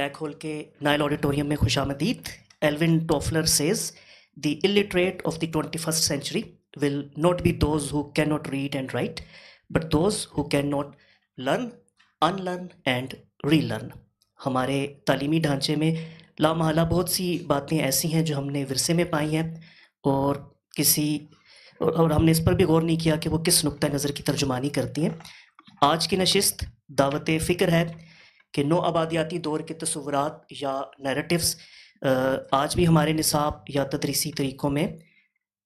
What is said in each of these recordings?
Black hole کے Nile auditorium میں خوش آمدید. Alvin Toffler says the illiterate of the 21st century will not be those who cannot read and write, but those who cannot learn, unlearn and relearn. ہمارے تعلیمی ڈھانچے میں لامحالہ بہت سی باتیں ایسی ہیں جو ہم نے ورثے میں پائی ہیں اور ہم نے اس پر بھی غور نہیں کیا کہ وہ کس نقطہ نظر کی ترجمانی کرتی ہیں. آج کی نشست دعوت فکر ہے کہ نو آبادیاتی دور کے تصورات یا نیریٹیوز آج بھی ہمارے نصاب یا تدریسی طریقوں میں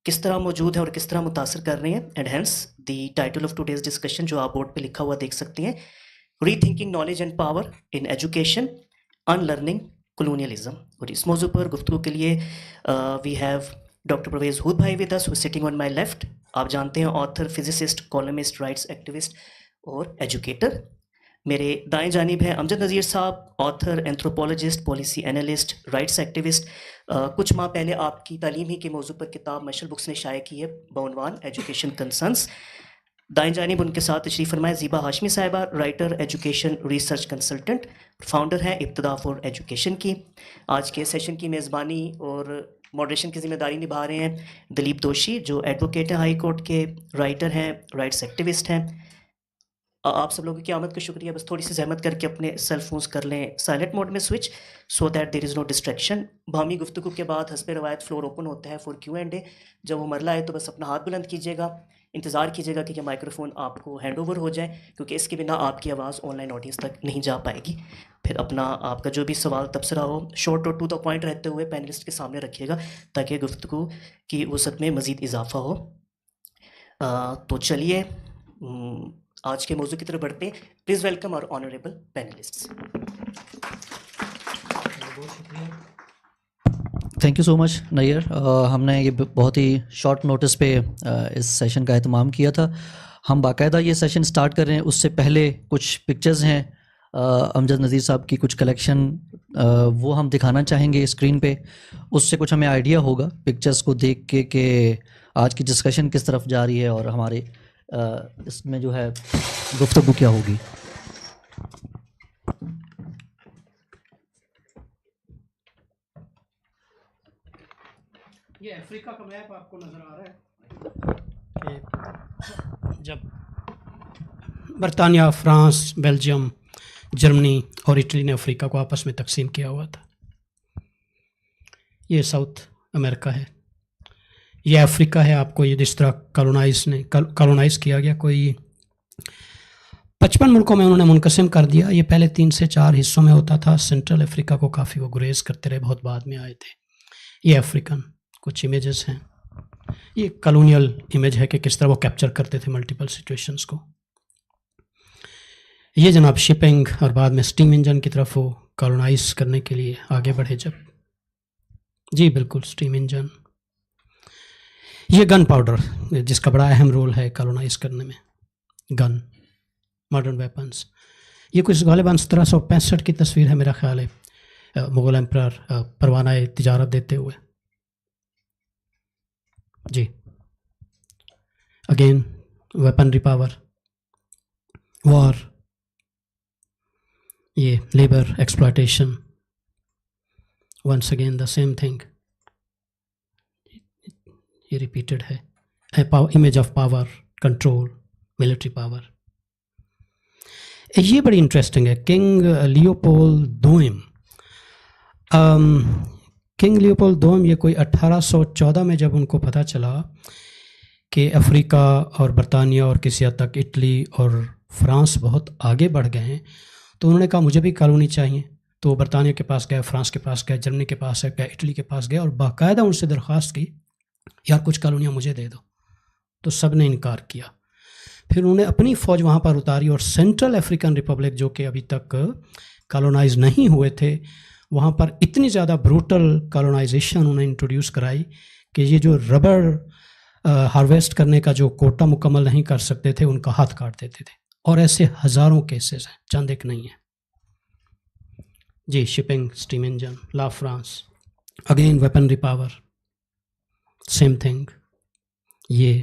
کس طرح موجود ہیں اور کس طرح متاثر کر رہے ہیں. And hence the title of today's discussion جو آپ بورڈ پہ لکھا ہوا دیکھ سکتے ہیں, rethinking knowledge and power in education, unlearning colonialism. اور اس موضوع پر گفتگو کے لیے we have doctor Pervez Hoodbhoy with us sitting on my left. آپ جانتے ہیں author, physicist, columnist, rights activist اور ایجوکیٹر. میرے دائیں جانب ہیں امجد نذیر صاحب, author, anthropologist, policy analyst, rights activist. کچھ ماہ پہلے آپ کی تعلیم ہی کے موضوع پر کتاب مشل بکس نے شائع کی ہے بعنوان ایجوکیشن کنسرنس. دائیں جانب ان کے ساتھ تشریف فرمائے زیبا ہاشمی صاحبہ, writer, education research consultant, founder ہیں ابتدا فار ایجوکیشن کی. آج کے سیشن کی میزبانی اور ماڈریشن کی ذمہ داری نبھا رہے ہیں دلیپ دوشی جو ایڈوکیٹ ہیں ہائی کورٹ کے, رائٹر ہیں, رائٹس ایکٹیوسٹ ہیں. آپ سب لوگوں کی آمد کا شکریہ. بس تھوڑی سی زحمت کر کے اپنے سیل فونس کر لیں سائلنٹ موڈ میں switch, so that there is no distraction. باہمی گفتگو کے بعد حسب روایت فلور اوپن ہوتا ہے فار کیو اینڈ اے. جب وہ مرلہ ہے تو بس اپنا ہاتھ بلند کیجیے گا, انتظار کیجیے گا کہ یہ مائکروفون آپ کو ہینڈ اوور ہو جائے, کیونکہ اس کے بنا آپ کی آواز آن لائن آڈینس تک نہیں جا پائے گی. پھر اپنا آپ کا جو بھی سوال تبصرہ ہو شارٹ اور ٹو دا پوائنٹ رہتے ہوئے پینلسٹ کے سامنے رکھیے گا تاکہ گفتگو کی وسعت میں مزید اضافہ ہو. تو چلیے آج کے موضوع کی طرف بڑھتے ہیں. پلیز ویلکم اور honourable panelists. Thank you so much Nayyar. ہم نے یہ بہت ہی شارٹ نوٹس پہ اس سیشن کا اہتمام کیا تھا. ہم باقاعدہ یہ سیشن سٹارٹ کر رہے ہیں اس سے پہلے کچھ پکچرز ہیں امجد نذیر صاحب کی, کچھ کلیکشن وہ ہم دکھانا چاہیں گے اسکرین پہ. اس سے کچھ ہمیں آئیڈیا ہوگا پکچرز کو دیکھ کے کہ آج کی ڈسکشن کس طرف جا رہی ہے اور ہمارے اس میں جو ہے گفتگو کیا ہوگی. یہ افریقہ کا میپ آپ کو نظر آ رہا ہے کہ جب برطانیہ, فرانس, بیلجیم, جرمنی اور اٹلی نے افریقہ کو آپس میں تقسیم کیا ہوا تھا. یہ ساؤتھ امریکہ ہے, یہ افریقہ ہے. آپ کو یہ جس طرح کالونائز کیا گیا, کوئی 55 ملکوں میں انہوں نے منقسم کر دیا. یہ پہلے 3 سے 4 حصوں میں ہوتا تھا. سینٹرل افریقہ کو کافی وہ گریز کرتے رہے, بہت بعد میں آئے تھے. یہ افریقن کچھ امیجز ہیں. یہ کالونیل امیج ہے کہ کس طرح وہ کیپچر کرتے تھے ملٹیپل سچویشنز کو. یہ جناب شپنگ اور بعد میں اسٹیم انجن کی طرف وہ کالونائز کرنے کے لیے آگے بڑھے جب. جی بالکل اسٹیم انجن. یہ گن پاؤڈر جس کا بڑا اہم رول ہے کالونائز کرنے میں, گن, ماڈرن ویپنز. یہ کچھ غالباً 1765 کی تصویر ہے میرا خیال ہے, مغل ایمپرر پروانہ تجارت دیتے ہوئے. جی اگین ویپنری پاور, وار, یہ labour exploitation, once again the same thing. یہ ریپیٹڈ ہے. Image of power, control, military power. یہ بڑی انٹرسٹنگ ہے. کنگ لیوپولڈ دوئم. کنگ لیوپولڈ دوم یہ کوئی 1814 میں جب ان کو پتہ چلا کہ افریقہ اور برطانیہ اور کسی حد تک اٹلی اور فرانس بہت آگے بڑھ گئے ہیں, تو انہوں نے کہا مجھے بھی کالونی چاہیے. تو وہ برطانیہ کے پاس گئے, فرانس کے پاس گئے, جرمنی کے پاس گئے, اٹلی کے پاس گئے اور باقاعدہ ان سے درخواست کی یار کچھ کالونیاں مجھے دے دو. تو سب نے انکار کیا. پھر انہوں نے اپنی فوج وہاں پر اتاری اور سینٹرل افریقن ریپبلک جو کہ ابھی تک کالونائز نہیں ہوئے تھے, وہاں پر اتنی زیادہ بروٹل کالونائزیشن انہوں نے انٹروڈیوس کرائی کہ یہ جو ربر ہارویسٹ کرنے کا جو کوٹا مکمل نہیں کر سکتے تھے ان کا ہاتھ کاٹ دیتے تھے. اور ایسے ہزاروں کیسز ہیں, چند ایک نہیں ہیں. جی shipping, steam engine, La France, again weaponry power, same thing. یہ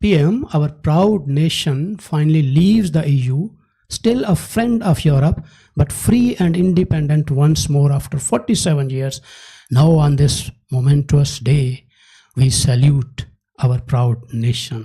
PM our proud nation finally leaves the EU, still a friend of Europe, but free and independent once more after 47 years. Now on this momentous day, we salute our proud nation.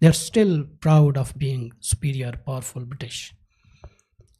They are still proud of being superior, powerful British.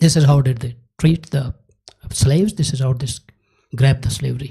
This is how did they treat the slaves. This is how this grab the slavery.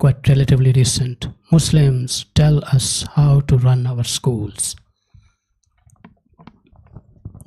quite relatively recent. Muslims tell us how to run our schools.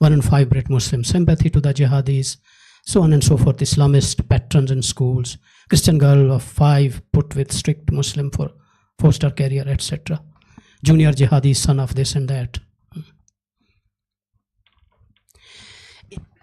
1 in 5 Brit Muslims sympathy to the jihadis, so on and so forth. Islamist patrons in schools. Christian girl of 5 put with strict Muslim for foster career, etc. Junior jihadi, son of this and that.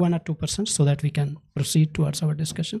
1 or 2%, so that we can proceed towards our discussion.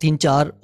3-4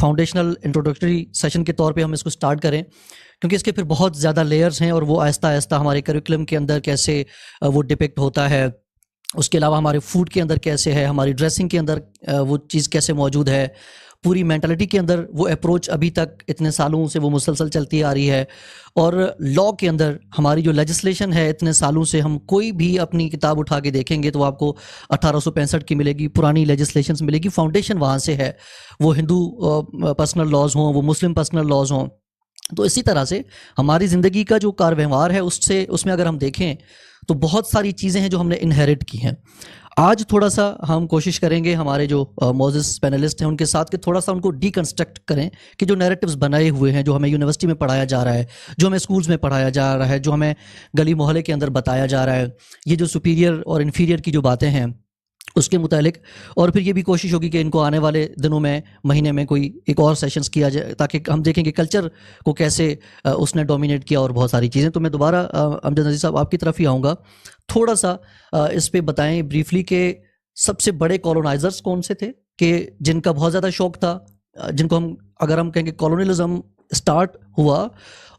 foundational introductory session کے طور پہ ہم اس کو start کریں، کیونکہ اس کے پھر بہت زیادہ لیئرز ہیں اور وہ آہستہ آہستہ ہمارے کریکولم کے اندر کیسے وہ ڈپکٹ ہوتا ہے، اس کے علاوہ ہمارے فوڈ کے اندر کیسے ہے، ہماری ڈریسنگ کے اندر وہ چیز کیسے موجود ہے، پوری مینٹلٹی کے اندر وہ اپروچ ابھی تک اتنے سالوں سے وہ مسلسل چلتی آ رہی ہے، اور لا کے اندر ہماری جو لیجسلیشن ہے اتنے سالوں سے، ہم کوئی بھی اپنی کتاب اٹھا کے دیکھیں گے تو آپ کو 1865 کی ملے گی، پرانی لیجسلیشنز ملے گی، فاؤنڈیشن وہاں سے ہے، وہ ہندو پرسنل لاز ہوں، وہ مسلم پرسنل لاز ہوں۔ تو اسی طرح سے ہماری زندگی کا جو کار ویوہار ہے اس میں اگر ہم دیکھیں تو بہت ساری چیزیں ہیں جو ہم نے انہیرٹ کی ہیں۔ آج تھوڑا سا ہم کوشش کریں گے ہمارے جو معزز پینلسٹ ہیں ان کے ساتھ کہ تھوڑا سا ان کو ڈی کنسٹرکٹ کریں کہ جو نیریٹیوز بنائے ہوئے ہیں، جو ہمیں یونیورسٹی میں پڑھایا جا رہا ہے، جو ہمیں اسکولز میں پڑھایا جا رہا ہے، جو ہمیں گلی محلے کے اندر بتایا جا رہا ہے، یہ جو سپیریئر اور انفیریئر کی جو باتیں ہیں اس کے متعلق، اور پھر یہ بھی کوشش ہوگی کہ ان کو آنے والے دنوں میں مہینے میں کوئی ایک اور سیشنز کیا جائے تاکہ ہم دیکھیں کہ کلچر کو کیسے اس نے ڈومینیٹ کیا اور بہت ساری چیزیں۔ تو میں دوبارہ امجد نذیر صاحب آپ کی طرف ہی آؤں گا، تھوڑا سا اس پہ بتائیں بریفلی کہ سب سے بڑے کالونائزرز کون سے تھے کہ جن کا بہت زیادہ شوق تھا، جن کو اگر ہم کہیں کہ کالونیلزم اسٹارٹ ہوا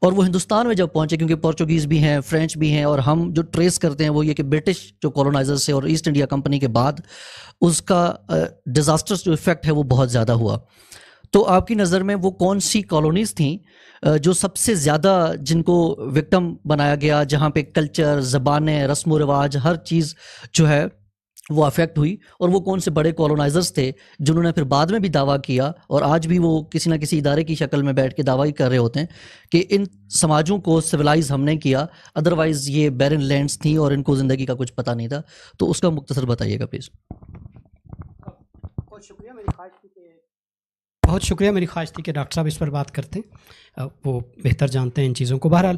اور وہ ہندوستان میں جب پہنچے، کیونکہ پورچوگیز بھی ہیں، فرینچ بھی ہیں، اور ہم جو ٹریس کرتے ہیں وہ یہ کہ برٹش جو کالونائزرز سے اور ایسٹ انڈیا کمپنی کے بعد اس کا ڈیزاسٹرس جو ایفیکٹ ہے وہ بہت زیادہ ہوا۔ تو آپ کی نظر میں وہ کون سی کالونیز تھیں جو سب سے زیادہ جن کو وکٹم بنایا گیا، جہاں پہ کلچر، زبانیں، رسم و رواج، ہر چیز جو ہے وہ افیکٹ ہوئی، اور وہ کون سے بڑے کالونائزرز تھے جنہوں نے پھر بعد میں بھی دعویٰ کیا اور آج بھی وہ کسی نہ کسی ادارے کی شکل میں بیٹھ کے دعویٰ ہی کر رہے ہوتے ہیں کہ ان سماجوں کو سویلائز ہم نے کیا، ادروائز یہ بیرن لینڈز تھیں اور ان کو زندگی کا کچھ پتہ نہیں تھا۔ تو اس کا مختصر بتائیے گا پلیز۔ بہت شکریہ، میری خواہش تھی کہ ڈاکٹر صاحب اس پر بات کرتے ہیں، وہ بہتر جانتے ہیں ان چیزوں کو۔ بہرحال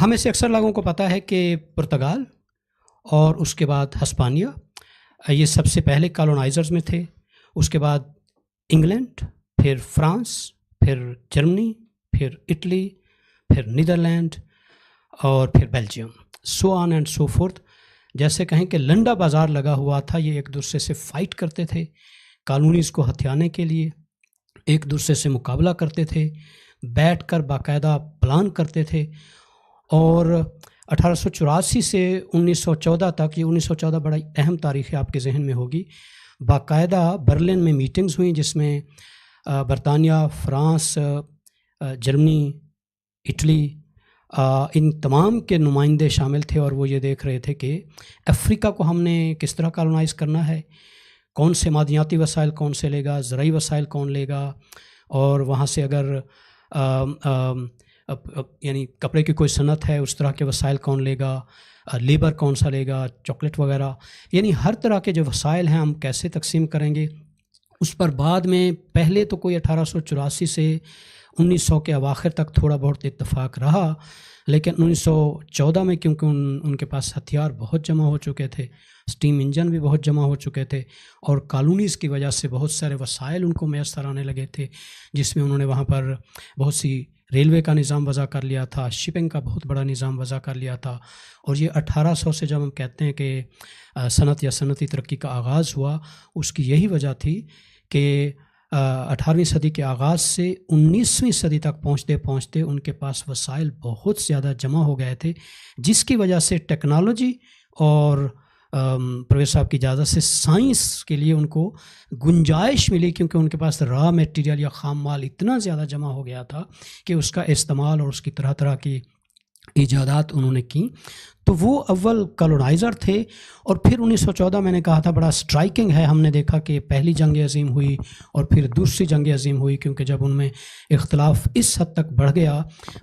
ہمیں سے اکثر لوگوں کو پتہ ہے کہ پرتگال اور اس کے بعد ہسپانیہ یہ سب سے پہلے کالونائزرز میں تھے، اس کے بعد انگلینڈ، پھر فرانس، پھر جرمنی، پھر اٹلی، پھر نیدرلینڈ اور پھر Belgium, so on and so forth. جیسے کہیں کہ لنڈا بازار لگا ہوا تھا، یہ ایک دوسرے سے فائٹ کرتے تھے کالونیز کو ہتھیانے کے لیے، ایک دوسرے سے مقابلہ کرتے تھے، بیٹھ کر باقاعدہ پلان کرتے تھے، اور 1884 سے 1914 تک، یہ 1914 بڑا اہم تاریخ ہے، آپ کے ذہن میں ہوگی، باقاعدہ برلن میں میٹنگز ہوئیں جس میں برطانیہ، فرانس، جرمنی، اٹلی، ان تمام کے نمائندے شامل تھے، اور وہ یہ دیکھ رہے تھے کہ افریقہ کو ہم نے کس طرح کالونائز کرنا ہے، کون سے معدنیاتی وسائل کون سے لے گا، زرعی وسائل کون لے گا، اور وہاں سے اگر یعنی کپڑے کی کوئی صنعت ہے اس طرح کے وسائل کون لے گا، لیبر کون سا لے گا، چاکلیٹ وغیرہ، یعنی ہر طرح کے جو وسائل ہیں ہم کیسے تقسیم کریں گے، اس پر بعد میں پہلے تو کوئی 1884 سے 1900 کے اواخر تک تھوڑا بہت اتفاق رہا، لیکن 1914 میں کیونکہ ان کے پاس ہتھیار بہت جمع ہو چکے تھے، سٹیم انجن بھی بہت جمع ہو چکے تھے، اور کالونیز کی وجہ سے بہت سارے وسائل ان کو میسر آنے لگے تھے، جس میں انہوں نے وہاں پر بہت سی ریلوے کا نظام وضع کر لیا تھا، شپنگ کا بہت بڑا نظام وضع کر لیا تھا، اور یہ 1800 سے جب ہم کہتے ہیں کہ صنعت یا صنعتی ترقی کا آغاز ہوا، اس کی یہی وجہ تھی کہ 18ویں صدی کے آغاز سے 19ویں صدی تک پہنچتے پہنچتے ان کے پاس وسائل بہت زیادہ جمع ہو گئے تھے، جس کی وجہ سے ٹیکنالوجی اور پرویز صاحب کی اجازت سے سائنس کے لیے ان کو گنجائش ملی، کیونکہ ان کے پاس را میٹیریل یا خام مال اتنا زیادہ جمع ہو گیا تھا کہ اس کا استعمال اور اس کی طرح طرح کی ایجادات انہوں نے کی۔ تو وہ اول کالونائزر تھے، اور پھر 1914 میں نے کہا تھا بڑا سٹرائکنگ ہے، ہم نے دیکھا کہ پہلی جنگ عظیم ہوئی اور پھر دوسری جنگ عظیم ہوئی، کیونکہ جب ان میں اختلاف اس حد تک بڑھ گیا،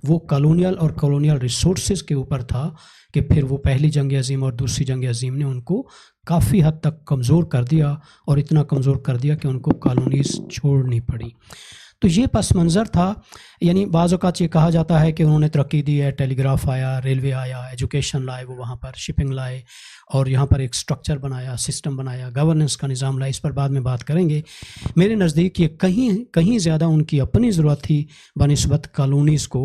وہ کالونیل اور کالونیل ریسورسز کے اوپر تھا، کہ پھر وہ پہلی جنگ عظیم اور دوسری جنگ عظیم نے ان کو کافی حد تک کمزور کر دیا، اور اتنا کمزور کر دیا کہ ان کو کالونیز چھوڑنی پڑی۔ تو یہ پس منظر تھا، یعنی بعض اوقات یہ کہا جاتا ہے کہ انہوں نے ترقی دی ہے، ٹیلی گراف آیا، ریلوے آیا، ایجوکیشن لائے، وہ وہاں پر شپنگ لائے، اور یہاں پر ایک سٹرکچر بنایا، سسٹم بنایا، گورننس کا نظام لائے، اس پر بعد میں بات کریں گے۔ میرے نزدیک یہ کہیں زیادہ ان کی اپنی ضرورت تھی بنسبت کالونیز کو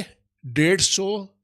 150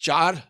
4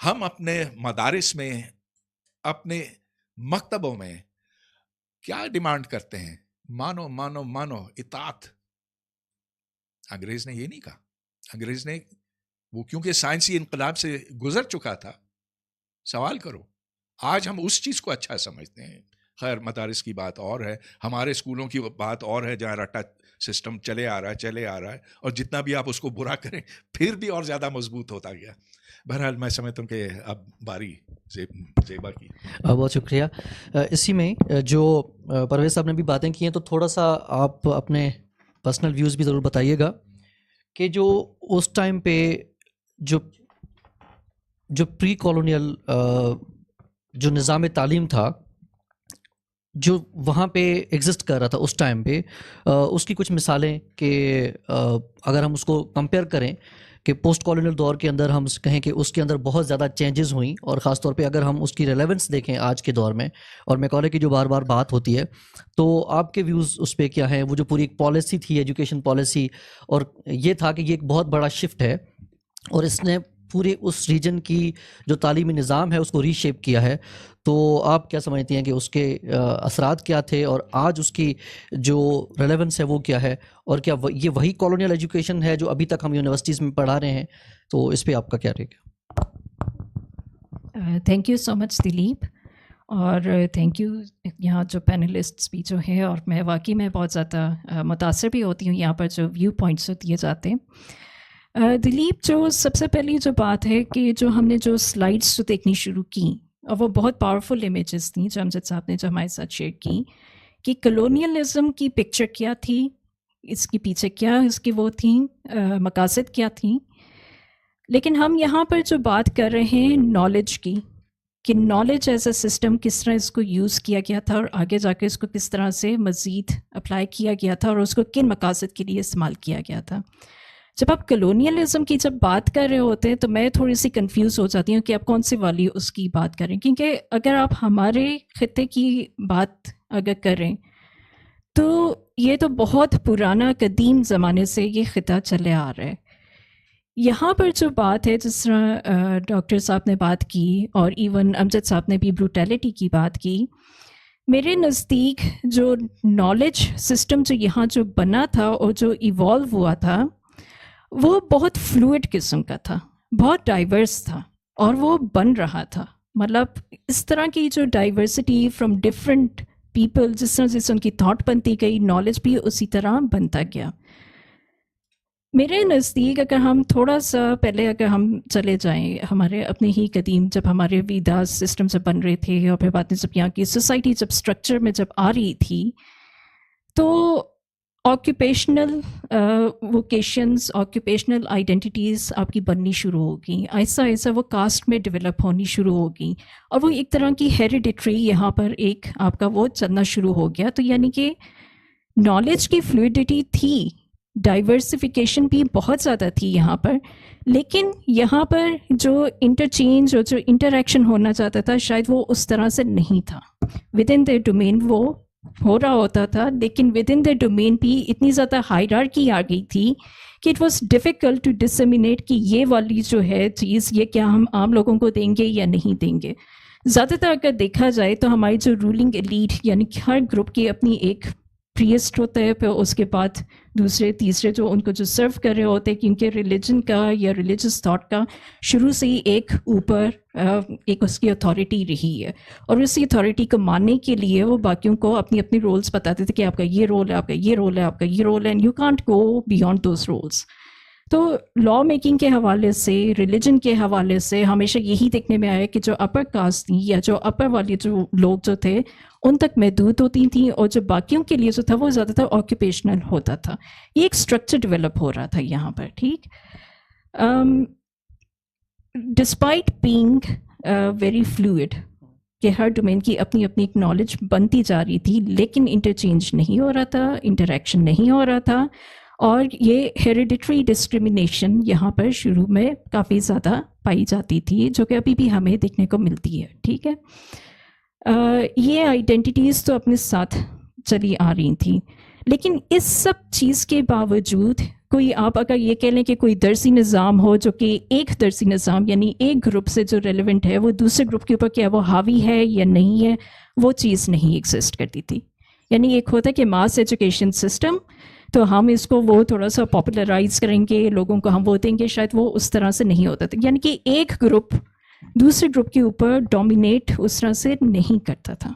ہم اپنے مدارس میں, اپنے مکتبوں میں کیا ڈیمانڈ کرتے ہیں؟ مانو مانو مانو, اطاعت. انگریز نے یہ نہیں کہا. انگریز نے, وہ کیونکہ سائنسی انقلاب سے گزر چکا تھا. سوال کرو, آج ہم اس چیز کو اچھا سمجھتے ہیں. خیر, مدارس کی بات اور ہے, ہمارے اسکولوں کی بات اور ہے جہاں رٹا سسٹم چلے آ رہا ہے, اور جتنا بھی آپ اس کو برا کریں پھر بھی اور زیادہ مضبوط ہوتا گیا. بہرحال میں سمجھتا ہوں کہ اب باری زیبا کی. بہت شکریہ. اسی میں جو پرویز صاحب نے بھی باتیں کی ہیں, تو تھوڑا سا آپ اپنے پرسنل ویوز بھی ضرور بتائیے گا کہ جو اس ٹائم پہ جو پری کالونیل جو نظام تعلیم تھا جو وہاں پہ ایگزسٹ کر رہا تھا اس ٹائم پہ, اس کی کچھ مثالیں کہ اگر ہم اس کو کمپیئر کریں کہ پوسٹ کالونیل دور کے اندر ہم کہیں کہ اس کے اندر بہت زیادہ چینجز ہوئیں, اور خاص طور پہ اگر ہم اس کی ریلیونس دیکھیں آج کے دور میں, اور میکالے کی جو بار بار بات ہوتی ہے, تو آپ کے ویوز اس پہ کیا ہیں؟ وہ جو پوری ایک پالیسی تھی, ایجوکیشن پالیسی, اور یہ تھا کہ یہ ایک بہت بڑا شفٹ ہے اور اس نے پورے اس ریجن کی جو تعلیمی نظام ہے اس کو ری شیپ کیا ہے. تو آپ کیا سمجھتی ہیں کہ اس کے اثرات کیا تھے, اور آج اس کی جو ریلیونس ہے وہ کیا ہے, اور کیا یہ وہی کالونیل ایجوکیشن ہے جو ابھی تک ہم یونیورسٹیز میں پڑھا رہے ہیں؟ تو اس پہ آپ کا کیا رائے ہے؟ تھینک یو سو مچ دلیپ, اور تھینک یو یہاں جو پینلسٹس بھی جو ہیں, اور میں واقعی میں بہت زیادہ متاثر بھی ہوتی ہوں یہاں پر جو ویو پوائنٹس دیے جاتے ہیں. دلیپ, جو سب سے پہلی جو بات ہے کہ جو ہم نے جو سلائڈس جو دیکھنی شروع کی, اور وہ بہت پاورفل امیجز تھیں جو امجد صاحب نے جو ہمارے ساتھ شیئر کی, کہ کلونیلزم کی پکچر کیا تھی, اس کے پیچھے کیا اس کی وہ تھیں مقاصد کیا تھیں. لیکن ہم یہاں پر جو بات کر رہے ہیں نالج کی, کہ نالج ایز اے سسٹم کس طرح اس کو یوز کیا گیا تھا, اور آگے جا کے اس کو کس طرح سے مزید اپلائی کیا گیا تھا, اور اس کو کن مقاصد کے لیے استعمال کیا گیا تھا. جب آپ کلونیلزم کی جب بات کر رہے ہوتے ہیں تو میں تھوڑی سی کنفیوز ہو جاتی ہوں کہ آپ کون سی والی اس کی بات کریں, کیونکہ اگر آپ ہمارے خطے کی بات اگر کریں تو یہ تو بہت پرانا قدیم زمانے سے یہ خطہ چلے آ رہا ہے. یہاں پر جو بات ہے, جس طرح ڈاکٹر صاحب نے بات کی اور ایون امجد صاحب نے بھی بروٹیلٹی کی بات کی, میرے نزدیک جو نالج سسٹم جو یہاں جو بنا تھا اور جو ایوالو ہوا تھا وہ بہت فلوئڈ قسم کا تھا, بہت ڈائیورس تھا, اور وہ بن رہا تھا. مطلب اس طرح کی جو ڈائیورسٹی فرام ڈفرینٹ پیپل, جس طرح جس ان کی تھاٹ بنتی گئی, نالج بھی اسی طرح بنتا گیا. میرے نزدیک اگر ہم تھوڑا سا پہلے اگر ہم چلے جائیں ہمارے اپنے ہی قدیم, جب ہمارے ویداس سسٹم سے بن رہے تھے, اور پھر بعد میں جب یہاں کی سوسائٹی جب اسٹرکچر میں جب آ رہی تھی, تو آکوپیشنل ووکیشنز, آکوپیشنل آئیڈینٹیٹیز آپ کی بننی شروع ہو گئیں, ایسا ایسا وہ کاسٹ میں ڈیولپ ہونی شروع ہو گئیں, اور وہ ایک طرح کی ہیریڈیٹری یہاں پر ایک آپ کا وہ چلنا شروع ہو گیا. تو یعنی کہ نالج کی فلوئڈٹی تھی, ڈائیورسفیکیشن بھی بہت زیادہ تھی یہاں پر, لیکن یہاں پر جو انٹرچینج اور جو انٹریکشن ہونا چاہتا تھا شاید وہ اس طرح سے نہیں تھا. ود ان دیئر ڈومین وہ ہو رہا ہوتا تھا, لیکن ود ان دا ڈومین بھی اتنی زیادہ ہائرارکی آ گئی تھی کہ it was difficult to disseminate کہ یہ والی جو ہے چیز یہ کیا ہم عام لوگوں کو دیں گے یا نہیں دیں گے. زیادہ تر اگر دیکھا جائے تو ہماری جو رولنگ ایلیٹ یعنی کہ ہر گروپ کی اپنی ایک پریسٹ ہوتا ہے, پھر اس کے بعد دوسرے تیسرے جو ان کو جو سرو کر رہے ہوتے ہیں, کیونکہ ریلیجن کا یا ریلیجس تھاٹ کا شروع سے ہی ایک اوپر ایک اس کی اتھارٹی رہی ہے, اور اسی اتھارٹی کو ماننے کے لیے وہ باقیوں کو اپنی اپنی رولز بتاتے تھے کہ آپ کا یہ رول ہے, آپ کا یہ رول ہے, آپ کا یہ رول ہے, and you can't go beyond those rules. تو لا میکنگ کے حوالے سے, ریلیجن کے حوالے سے ہمیشہ یہی دیکھنے میں آیا کہ جو اپر کاسٹ تھی یا جو اپر والے جو لوگ جو تھے ان تک محدود ہوتی تھیں, اور جو باقیوں کے لیے جو تھا وہ زیادہ تر آکوپیشنل ہوتا تھا. یہ ایک اسٹرکچر ڈیولپ ہو رہا تھا یہاں پر. ٹھیک, ڈسپائٹ بینگ ویری فلوئڈ کہ ہر ڈومین کی اپنی اپنی ایک نالج بنتی جا رہی تھی, لیکن انٹرچینج نہیں ہو رہا تھا, انٹریکشن نہیں ہو رہا تھا, اور یہ ہیریڈیٹری ڈسکریمنیشن یہاں پر شروع میں کافی زیادہ پائی جاتی تھی, جو کہ ابھی بھی ہمیں دیکھنے کو ملتی ہے. ٹھیک ہے, یہ آئیڈینٹیٹیز تو اپنے ساتھ چلی آ رہی تھیں, لیکن اس سب چیز کے باوجود کوئی آپ اگر یہ کہہ لیں کہ کوئی درسی نظام ہو جو کہ ایک درسی نظام یعنی ایک گروپ سے جو ریلیونٹ ہے وہ دوسرے گروپ کے اوپر کیا وہ حاوی ہے یا نہیں ہے، وہ چیز نہیں ایگزسٹ کرتی تھی. یعنی ایک ہوتا ہے کہ ماس ایجوکیشن سسٹم، تو ہم اس کو وہ تھوڑا سا پاپولرائز کریں گے، لوگوں کو ہم وہ دیں گے، شاید وہ اس طرح سے نہیں ہوتا تھا. یعنی کہ ایک گروپ دوسرے گروپ کے اوپر ڈومینیٹ اس طرح سے نہیں کرتا تھا.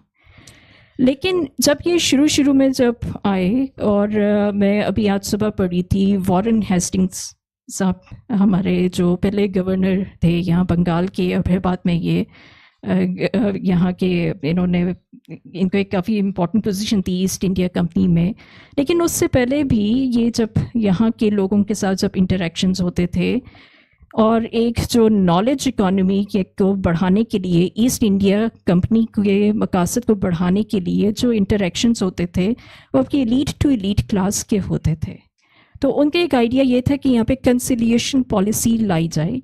لیکن جب یہ شروع میں جب آئے، اور میں ابھی آج صبح پڑھی تھی وارن ہیسٹنگس صاحب، ہمارے جو پہلے گورنر تھے یہاں بنگال کے، اور پھر بعد میں یہ یہاں کے انہوں نے ان کو ایک کافی امپورٹنٹ پوزیشن تھی ایسٹ انڈیا کمپنی میں. لیکن اس سے پہلے بھی یہ جب یہاں کے لوگوں کے ساتھ جب انٹریکشنز ہوتے تھے، اور ایک جو نالج اکانومی کو بڑھانے کے لیے ایسٹ انڈیا کمپنی کے مقاصد کو بڑھانے کے لیے جو انٹریکشنز ہوتے تھے وہ آپ کی ایلیٹ ٹو ایلیٹ کلاس کے ہوتے تھے. تو ان کا ایک آئیڈیا یہ تھا کہ یہاں پہ کنسیلیشن پالیسی لائی جائے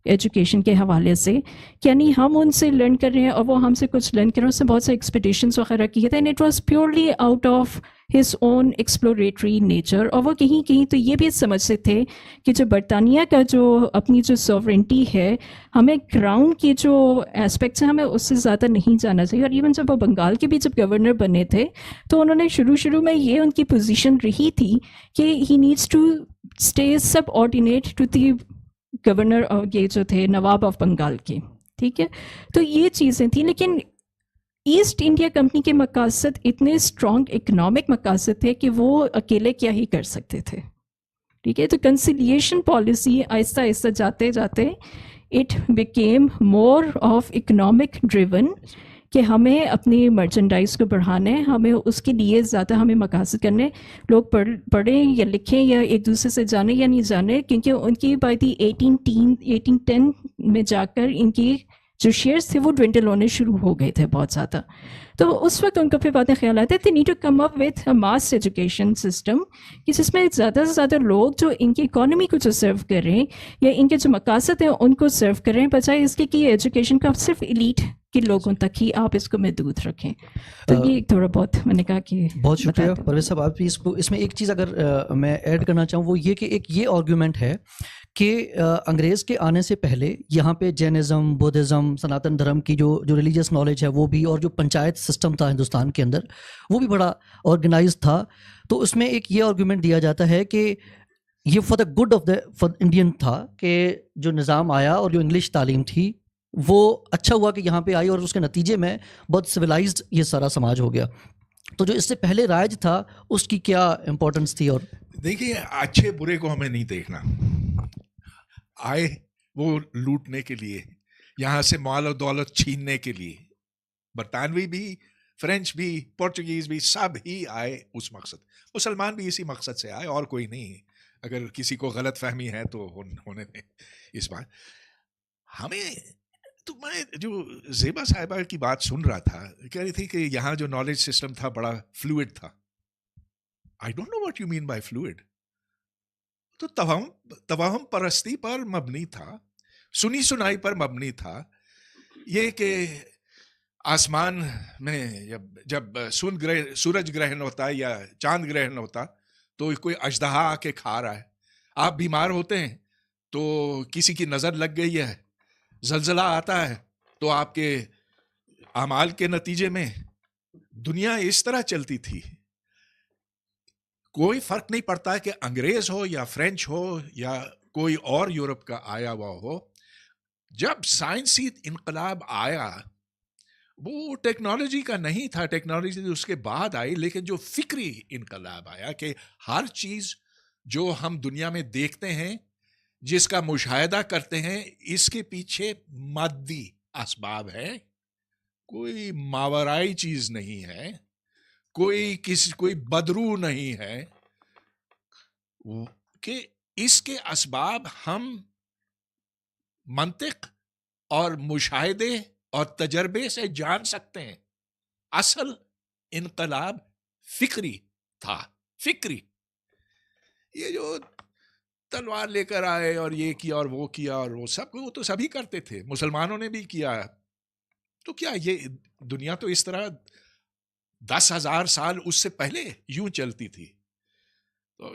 ایجوکیشن کے حوالے سے، کہ یعنی ہم ان سے لرن کر رہے ہیں اور وہ ہم سے کچھ لرن کر رہے ہیں. اس سے بہت سے ایکسپیڈیشنس وغیرہ کیے تھے، and it was purely out of his own exploratory nature. اور وہ کہیں کہیں تو یہ بھی سمجھتے تھے کہ جو برطانیہ کا جو اپنی جو سوورنٹی ہے، ہمیں گراؤنڈ کی جو اسپیکٹس ہیں ہمیں اس سے زیادہ نہیں جانا چاہیے. اور ایون جب وہ بنگال کے بھی جب گورنر بنے تھے تو انہوں نے شروع میں یہ ان کی پوزیشن رہی تھی کہ he needs to stay subordinate to the governor, اور یہ جو تھے نواب آف بنگال کے. ٹھیک ہے، تو یہ چیزیں تھیں. لیکن ایسٹ انڈیا کمپنی کے مقاصد اتنے اسٹرانگ اکنامک مقاصد تھے کہ وہ اکیلے کیا ہی کر سکتے تھے. ٹھیک ہے، تو کنسیلیشن پالیسی آہستہ آہستہ جاتے جاتے it became more of economic driven, کہ ہمیں اپنی مرچنڈائز کو بڑھانا ہے، ہمیں اس کے لیے زیادہ ہمیں مقاصد کرنے. لوگ پڑھیں یا لکھیں یا ایک دوسرے سے جانے یا نہیں جانے، کیونکہ ان کی بائی دی 1810 میں جا کر ان کی جو شیئرس تھے وہ ڈوینڈل ہونے شروع ہو گئے تھے بہت زیادہ. تو اس وقت ان کو پھر باتیں خیال آتے تھے need to come up with mass education system, کہ جس میں زیادہ سے زیادہ لوگ جو ان کی اکانومی کو جو سرو کریں یا ان کے جو مقاصد ہیں ان کو سرو کریں، بجائے اس کے کہ ایجوکیشن کا صرف ایلیٹ کے لوگوں تک ہی آپ اس کو محدود رکھیں. تو یہ تھوڑا بہت میں نے کہا کہ بہت شکریہ پرویز صاحب. آپ اس میں ایک چیز اگر میں ایڈ کرنا چاہوں وہ یہ کہ ایک یہ آرگیومنٹ ہے کہ انگریز کے آنے سے پہلے یہاں پہ جینزم، بدھزم، سناتن دھرم کی جو ریلیجیس نالج ہے وہ بھی، اور جو پنچایت سسٹم تھا ہندوستان کے اندر وہ بھی بڑا آرگنائز تھا. تو اس میں ایک یہ آرگیومنٹ دیا جاتا ہے کہ یہ for the good of the Indian تھا، کہ جو نظام آیا اور جو انگلش تعلیم تھی وہ اچھا ہوا کہ یہاں پہ آئی، اور اس کے نتیجے میں بہت سویلائزڈ یہ سارا سماج ہو گیا. تو جو اس سے پہلے رائج تھا اس کی کیا امپورٹنس تھی؟ اور دیکھیے، اچھے برے کو ہمیں نہیں دیکھنا. آئے وہ لوٹنے کے لیے، یہاں سے مال و دولت چھیننے کے لیے. برطانوی بھی، فرینچ بھی، پورچوگیز بھی، سب ہی آئے اس مقصد. مسلمان بھی اسی مقصد سے آئے اور کوئی نہیں. اگر کسی کو غلط فہمی ہے تو ہونے دیں اس بات. ہمیں تو میں جو زیبا صاحبہ کی بات سن رہا تھا، کہہ رہی تھی کہ یہاں جو نالج سسٹم تھا بڑا فلوئڈ تھا. I don't know what you mean by fluid. تو توہم پرستی پر مبنی تھا، سنی سنائی پر مبنی تھا. یہ کہ آسمان میں جب سورج گرہن ہوتا ہے یا چاند گرہن ہوتا تو کوئی اژدہا آ کے کھا رہا ہے. آپ بیمار ہوتے ہیں تو کسی کی نظر لگ گئی ہے، زلزلہ آتا ہے تو آپ کے اعمال کے نتیجے میں دنیا اس طرح چلتی تھی. کوئی فرق نہیں پڑتا کہ انگریز ہو یا فرینچ ہو یا کوئی اور یورپ کا آیا ہوا ہو. جب سائنسی انقلاب آیا وہ ٹیکنالوجی کا نہیں تھا، ٹیکنالوجی اس کے بعد آئی. لیکن جو فکری انقلاب آیا کہ ہر چیز جو ہم دنیا میں دیکھتے ہیں، جس کا مشاہدہ کرتے ہیں، اس کے پیچھے مادی اسباب ہے، کوئی ماورائی چیز نہیں ہے، کوئی بدرو نہیں ہے، کہ اس کے اسباب ہم منطق اور مشاہدے اور تجربے سے جان سکتے ہیں. اصل انقلاب فکری تھا. فکری، یہ جو تلوار لے کر آئے اور یہ کیا اور وہ کیا اور وہ سب، وہ تو سبھی کرتے تھے، مسلمانوں نے بھی کیا. تو کیا یہ دنیا تو اس طرح 10,000 سال اس سے پہلے یوں چلتی تھی. تو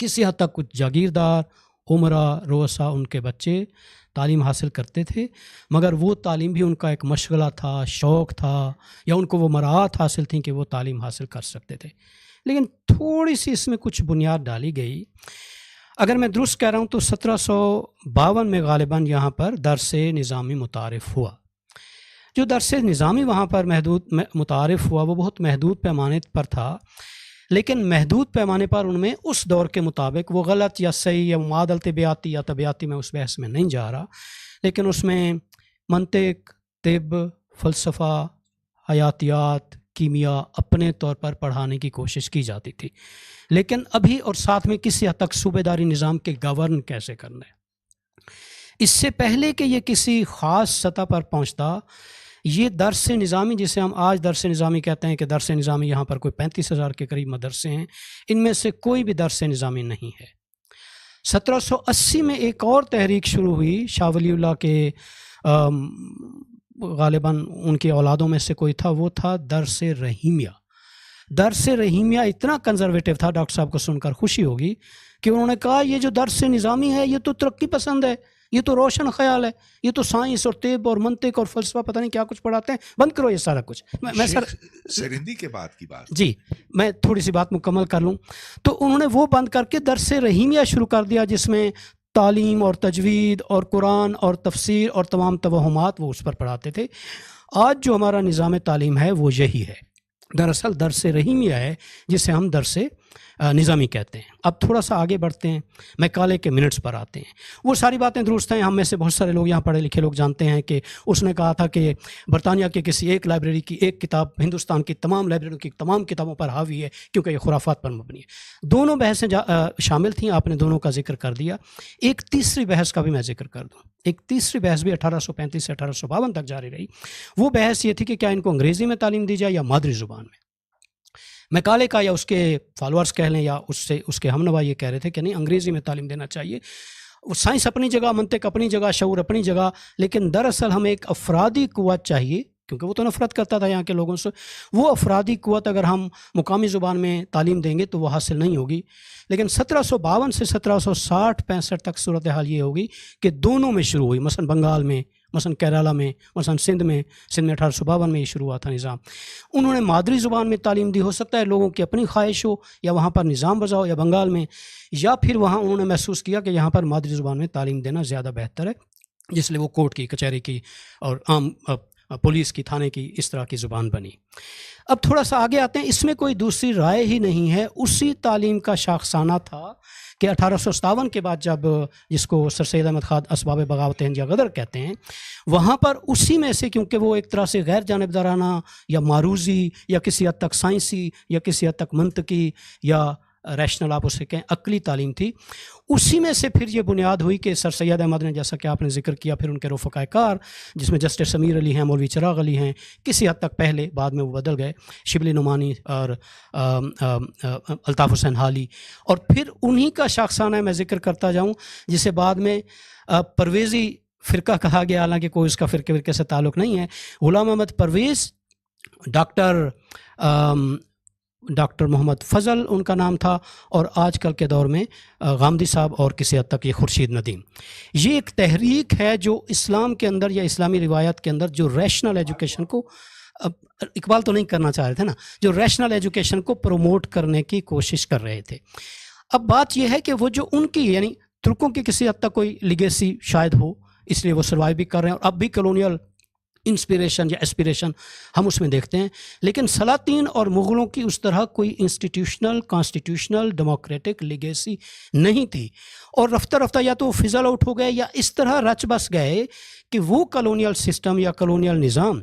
کسی حد تک کچھ جاگیردار عمرا روسا ان کے بچے تعلیم حاصل کرتے تھے، مگر وہ تعلیم بھی ان کا ایک مشغلہ تھا، شوق تھا، یا ان کو وہ مراعات حاصل تھیں کہ وہ تعلیم حاصل کر سکتے تھے. لیکن تھوڑی سی اس میں کچھ بنیاد ڈالی گئی. اگر میں درست کہہ رہا ہوں تو 1752 میں غالباً یہاں پر درس نظامی متعارف ہوا. جو درس نظامی وہاں پر متعارف ہوا وہ بہت محدود پیمانے پر تھا، لیکن محدود پیمانے پر ان میں اس دور کے مطابق وہ غلط یا صحیح یا معادل طبیعتی یا طبیعتی، میں اس بحث میں نہیں جا رہا، لیکن اس میں منطق، طب، فلسفہ، حیاتیات، کیمیا اپنے طور پر پڑھانے کی کوشش کی جاتی تھی. لیکن ابھی اور ساتھ میں کسی حد تک صوبے داری نظام کے گورن کیسے کرنا ہے، اس سے پہلے کہ یہ کسی خاص سطح پر پہنچتا، یہ درس نظامی جسے ہم آج درس نظامی کہتے ہیں کہ درس نظامی یہاں پر کوئی 35,000 کے قریب مدرسے ہیں، ان میں سے کوئی بھی درس نظامی نہیں ہے. 1780 میں ایک اور تحریک شروع ہوئی، شاہ ولی اللہ کے غالباً ان کی اولادوں میں سے کوئی تھا، وہ تھا درس رحیمیہ. درس رحیمیہ اتنا کنزرویٹو تھا، ڈاکٹر صاحب کو سن کر خوشی ہوگی کہ انہوں نے کہا یہ جو درس نظامی ہے یہ تو ترقی پسند ہے، یہ تو روشن خیال ہے، یہ تو سائنس اور طب اور منطق اور فلسفہ پتہ نہیں کیا کچھ پڑھاتے ہیں، بند کرو یہ سارا کچھ. میں سرہندی کے بعد کی بات جی میں تھوڑی سی بات مکمل کر لوں. تو انہوں نے وہ بند کر کے درس رحیمیہ شروع کر دیا، جس میں تعلیم اور تجوید اور قرآن اور تفسیر اور تمام توہمات وہ اس پر پڑھاتے تھے. آج جو ہمارا نظام تعلیم ہے وہ یہی ہے، دراصل درس رحیمیہ ہے جسے ہم درس نظامی کہتے ہیں. اب تھوڑا سا آگے بڑھتے ہیں، مکالے کے منٹس پر آتے ہیں. وہ ساری باتیں درست ہیں، ہم میں سے بہت سارے لوگ یہاں پڑھے لکھے لوگ جانتے ہیں کہ اس نے کہا تھا کہ برطانیہ کے کسی ایک لائبریری کی ایک کتاب ہندوستان کی تمام لائبریریوں کی تمام کتابوں پر حاوی ہے کیونکہ یہ خرافات پر مبنی ہے. دونوں بحثیں شامل تھیں، آپ نے دونوں کا ذکر کر دیا. ایک تیسری بحث کا بھی میں ذکر کر دوں. ایک تیسری بحث بھی 1835 سے 1852 تک جاری رہی. وہ بحث یہ تھی کہ کیا ان کو انگریزی میں تعلیم دی جائے یا مادری زبان میں. مکالے کا یا اس کے فالوورز کہہ لیں یا اس کے ہم نوا یہ کہہ رہے تھے کہ نہیں، انگریزی میں تعلیم دینا چاہیے. سائنس اپنی جگہ، منطق اپنی جگہ، شعور اپنی جگہ، لیکن دراصل ہمیں ایک افرادی قوت چاہیے، کیونکہ وہ تو نفرت کرتا تھا یہاں کے لوگوں سے. وہ افرادی قوت اگر ہم مقامی زبان میں تعلیم دیں گے تو وہ حاصل نہیں ہوگی. لیکن 1752 سے 1760-65 تک صورتحال یہ ہوگی کہ دونوں میں شروع ہوئی. مثلا بنگال میں، مثلا کیرالہ میں، مثلا سندھ میں 1852 میں یہ شروع ہوا تھا نظام. انہوں نے مادری زبان میں تعلیم دی. ہو سکتا ہے لوگوں کی اپنی خواہش ہو یا وہاں پر نظام وضع ہو یا بنگال میں، یا پھر وہاں انہوں نے محسوس کیا کہ یہاں پر مادری زبان میں تعلیم دینا زیادہ بہتر ہے، جس لیے وہ کورٹ کی، کچہری کی اور عام پولیس کی، تھانے کی، اس طرح کی زبان بنی. اب تھوڑا سا آگے آتے ہیں. اس میں کوئی دوسری رائے ہی نہیں ہے. اسی تعلیم کا شاخسانہ تھا کہ 1857 کے بعد جب، جس کو سر سید احمد خان اسباب بغاوت ہند یا غدر کہتے ہیں، وہاں پر اسی میں سے، کیونکہ وہ ایک طرح سے غیر جانبدارانہ یا معروضی یا کسی حد تک سائنسی یا کسی حد تک منطقی یا ریشنل، آپ اسے کہیں عقلی تعلیم تھی، اسی میں سے پھر یہ بنیاد ہوئی کہ سر سید احمد نے، جیسا کہ آپ نے ذکر کیا، پھر ان کے رفقائے کار جس میں جسٹس سمیر علی ہیں، مولوی چراغ علی ہیں، کسی حد تک پہلے، بعد میں وہ بدل گئے، شبلی نعمانی اور الطاف حسین حالی، اور پھر انہی کا شاخسانہ میں ذکر کرتا جاؤں جسے بعد میں پرویزی فرقہ کہا گیا، حالانکہ کوئی اس کا فرقے سے تعلق نہیں ہے. غلام احمد پرویز، ڈاکٹر محمد فضل ان کا نام تھا، اور آج کل کے دور میں غامدی صاحب اور کسی حد تک یہ خورشید ندیم. یہ ایک تحریک ہے جو اسلام کے اندر یا اسلامی روایت کے اندر جو ریشنل ایجوکیشن کو، اقبال تو نہیں کرنا چاہ رہے تھے نا، جو ریشنل ایجوکیشن کو پروموٹ کرنے کی کوشش کر رہے تھے. اب بات یہ ہے کہ وہ جو ان کی، یعنی ترکوں کی کسی حد تک کوئی لیگیسی شاید ہو، اس لیے وہ سروائیو بھی کر رہے ہیں، اور اب بھی کلونیل انسپریشن یا اسپریشن ہم اس میں دیکھتے ہیں. لیکن سلاطین اور مغلوں کی اس طرح کوئی انسٹیٹیوشنل، کانسٹیٹیوشنل، ڈیموکریٹک لیگیسی نہیں تھی، اور رفتہ رفتہ یا تو فضل آؤٹ ہو گئے یا اس طرح رچ بس گئے کہ وہ کلونیل سسٹم یا کلونیل نظام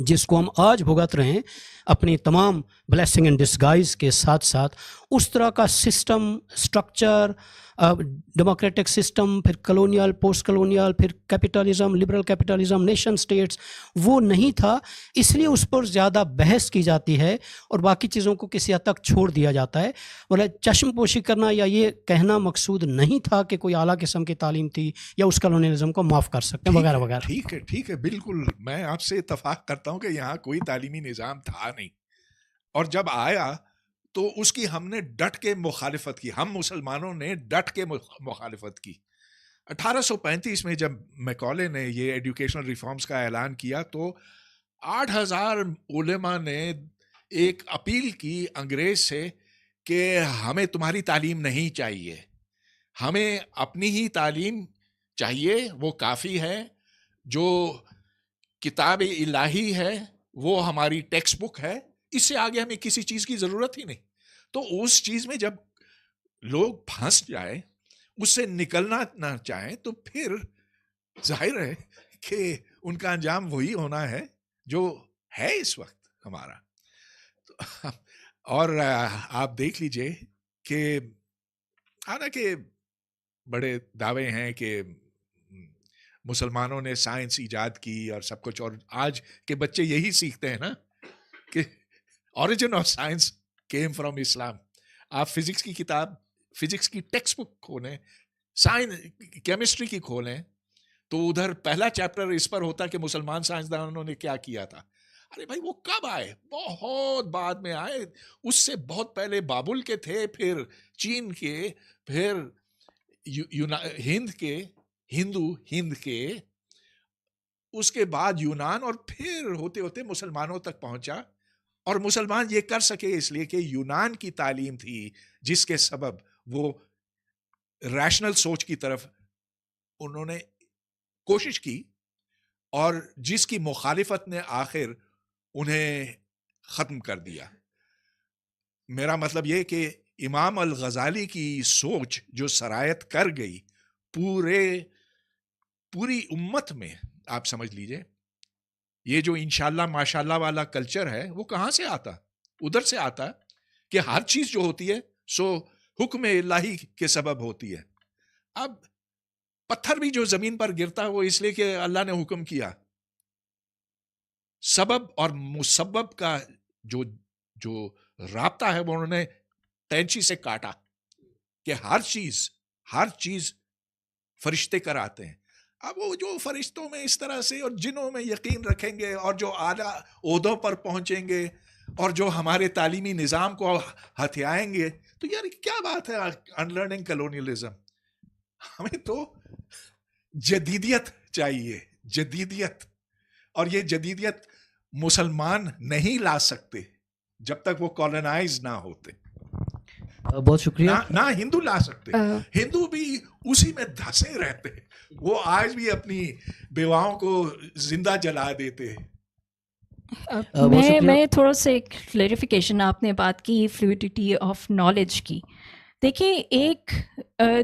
جس کو ہم آج بھگت رہے ہیں اپنی تمام بلیسنگ اینڈ ڈسگائز کے ساتھ ساتھ، اس طرح کا سسٹم، سٹرکچر، ڈیموکریٹک سسٹم، پھر کلونیل، پوسٹ کلونیل، پھر capitalism, liberal capitalism, nation states, وہ نہیں تھا. اس لیے اس پر زیادہ بحث کی جاتی ہے اور باقی چیزوں کو کسی حد تک چھوڑ دیا جاتا ہے. مطلب چشم پوشی کرنا یا یہ کہنا مقصود نہیں تھا کہ کوئی اعلیٰ قسم کی تعلیم تھی یا اس کلونیلزم کو معاف کر سکتے ہیں وغیرہ وغیرہ. ٹھیک ہے، بالکل میں آپ سے اتفاق کرتا ہوں کہ یہاں کوئی تعلیمی نظام تھا نہیں، اور جب آیا تو اس کی ہم نے ڈٹ کے مخالفت کی، ہم مسلمانوں نے ڈٹ کے مخالفت کی. 1835 میں جب میکالے نے یہ ایڈوکیشنل ریفارمز کا اعلان کیا تو 8,000 علماء نے ایک اپیل کی انگریز سے کہ ہمیں تمہاری تعلیم نہیں چاہیے، ہمیں اپنی ہی تعلیم چاہیے، وہ کافی ہے، جو کتاب الہی ہے وہ ہماری ٹیکسٹ بک ہے، اس سے آگے ہمیں کسی چیز کی ضرورت ہی نہیں. تو اس چیز میں جب لوگ پھنس جائیں، اس سے نکلنا نہ چاہیں، تو پھر ظاہر ہے کہ ان کا انجام وہی ہونا ہے جو ہے اس وقت ہمارا. اور آپ دیکھ لیجئے کہ حالانکہ بڑے دعوے ہیں کہ مسلمانوں نے سائنس ایجاد کی اور سب کچھ، اور آج کے بچے یہی سیکھتے ہیں نا کہ origin of science came from Islam. آپ فزکس کی کتاب، فزکس کی ٹیکسٹ بک کھولیں، کیمسٹری کی کھولیں، تو ادھر پہلا چیپٹر اس پر ہوتا کہ مسلمان سائنسدانوں نے کیا کیا تھا. ارے بھائی وہ کب آئے؟ بہت بعد میں آئے، اس سے بہت پہلے بابل کے تھے، پھر چین کے، پھر ہند کے، اس کے بعد یونان، اور پھر ہوتے ہوتے مسلمانوں تک پہنچا. اور مسلمان یہ کر سکے اس لیے کہ یونان کی تعلیم تھی جس کے سبب وہ ریشنل سوچ کی طرف انہوں نے کوشش کی، اور جس کی مخالفت نے آخر انہیں ختم کر دیا. میرا مطلب یہ کہ امام الغزالی کی سوچ جو سرایت کر گئی پوری امت میں، آپ سمجھ لیجئے، یہ جو انشاءاللہ ماشاءاللہ والا کلچر ہے وہ کہاں سے آتا؟ ادھر سے آتا کہ ہر چیز جو ہوتی ہے سو حکم الہی کے سبب ہوتی ہے. اب پتھر بھی جو زمین پر گرتا ہے وہ اس لیے کہ اللہ نے حکم کیا. سبب اور مسبب کا جو رابطہ ہے وہ انہوں نے ٹینچی سے کاٹا کہ ہر چیز فرشتے کراتے ہیں. اب وہ جو فرشتوں میں اس طرح سے اور جنوں میں یقین رکھیں گے اور جو اعلیٰ عہدوں پر پہنچیں گے اور جو ہمارے تعلیمی نظام کو ہتھیائیں گے، تو یار کیا بات ہے انلرننگ کلونیلزم. ہمیں تو جدیدیت چاہیے، جدیدیت. اور یہ جدیدیت مسلمان نہیں لا سکتے جب تک وہ کالونائز نہ ہوتے. بہت شکریہ. نہ ہندو لا سکتے، ہندو بھی اسی میں دھسے رہتے، وہ آج بھی اپنی بیواؤں کو زندہ جلا دیتے. میں تھوڑا سا ایک کلیریفیکیشن، آپ نے بات کی فلوئڈٹی آف نالج کی. دیکھیں ایک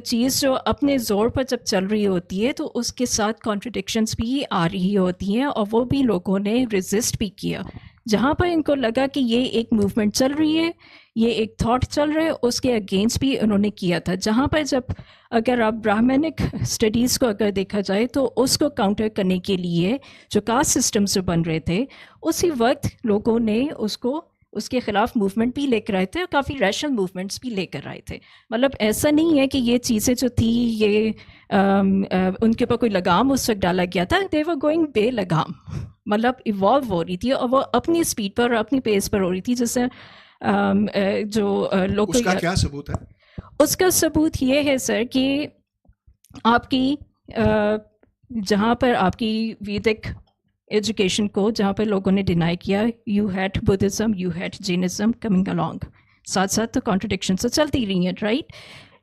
چیز جو اپنے زور پر جب چل رہی ہوتی ہے تو اس کے ساتھ کانٹرڈکشنز بھی آ رہی ہوتی ہیں، اور وہ بھی لوگوں نے ریزسٹ بھی کیا. جہاں پر ان کو لگا کہ یہ ایک موومنٹ چل رہی ہے، یہ ایک تھاٹ چل رہا ہے، اس کے اگینسٹ بھی انہوں نے کیا تھا. جہاں پر جب اگر آپ برہمنک اسٹڈیز کو اگر دیکھا جائے تو اس کو کاؤنٹر کرنے کے لیے جو کاسٹ سسٹمز جو بن رہے تھے، اسی وقت لوگوں نے اس کے خلاف موومنٹ بھی لے کر آئے تھے، اور کافی ریشنل موومنٹس بھی لے کر آئے تھے. مطلب ایسا نہیں ہے کہ یہ چیزیں جو تھی یہ ان کے اوپر کوئی لگام اس وقت ڈالا گیا تھا. دے ور گوئنگ بے لگام، مطلب ایوالو ہو رہی تھی، اور وہ اپنی اسپیڈ پر اور اپنی پیس پر ہو رہی تھی. جیسے جو لوگ، اس کا کیا ثبوت ہے؟ اس کا ثبوت یہ ہے سر کہ آپ کی جہاں پر آپ کی ویدک ایجوکیشن کو جہاں پر لوگوں نے ڈینائی کیا، you had Buddhism, you had Jainism coming along، ساتھ ساتھ تو کانٹرڈکشن سے چلتی رہی ہیں، رائٹ.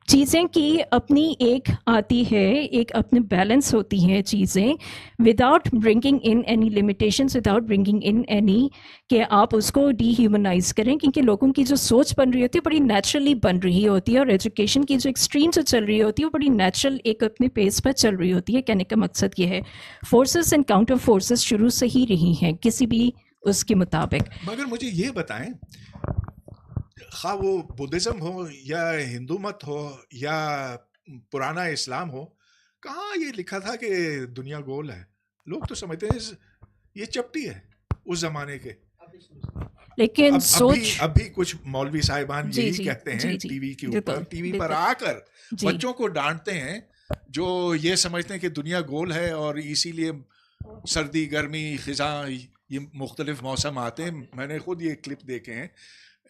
چیزیں کی اپنی ایک آتی ہے، ایک اپنے بیلنس ہوتی ہیں چیزیں، without bringing in any limitations, without bringing in any کہ آپ اس کو ڈی ہیومنائز کریں، کیونکہ لوگوں کی جو سوچ بن رہی ہوتی ہے بڑی نیچرلی بن رہی ہوتی ہے، اور ایجوکیشن کی جو ایکسٹریم سے چل رہی ہوتی ہے وہ بڑی نیچرل ایک اپنے پیس پر چل رہی ہوتی ہے. کہنے کا مقصد یہ ہے فورسز اینڈ کاؤنٹر فورسز شروع سے ہی رہی ہیں کسی بھی اس کے مطابق. مگر مجھے یہ بتائیں، خواہ وہ بدھزم ہو یا ہندو مت ہو یا پرانا اسلام ہو، کہاں یہ لکھا تھا کہ دنیا گول ہے؟ لوگ تو سمجھتے ہیں یہ چپٹی ہے اس زمانے کے. لیکن سوچ اب بھی کچھ مولوی صاحبان یہی کہتے ہیں ٹی وی کے اوپر، ٹی وی پر آ کر بچوں کو ڈانٹتے ہیں جو یہ سمجھتے ہیں کہ دنیا گول ہے اور اسی لیے سردی، گرمی، خزاں، یہ مختلف موسم آتے ہیں. میں نے خود یہ کلپ دیکھے ہیں.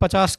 50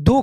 2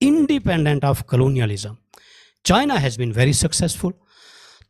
independent of colonialism. China has been very successful.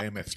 IMF।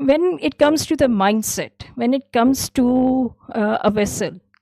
When it comes to the mindset, when it comes to a vessel,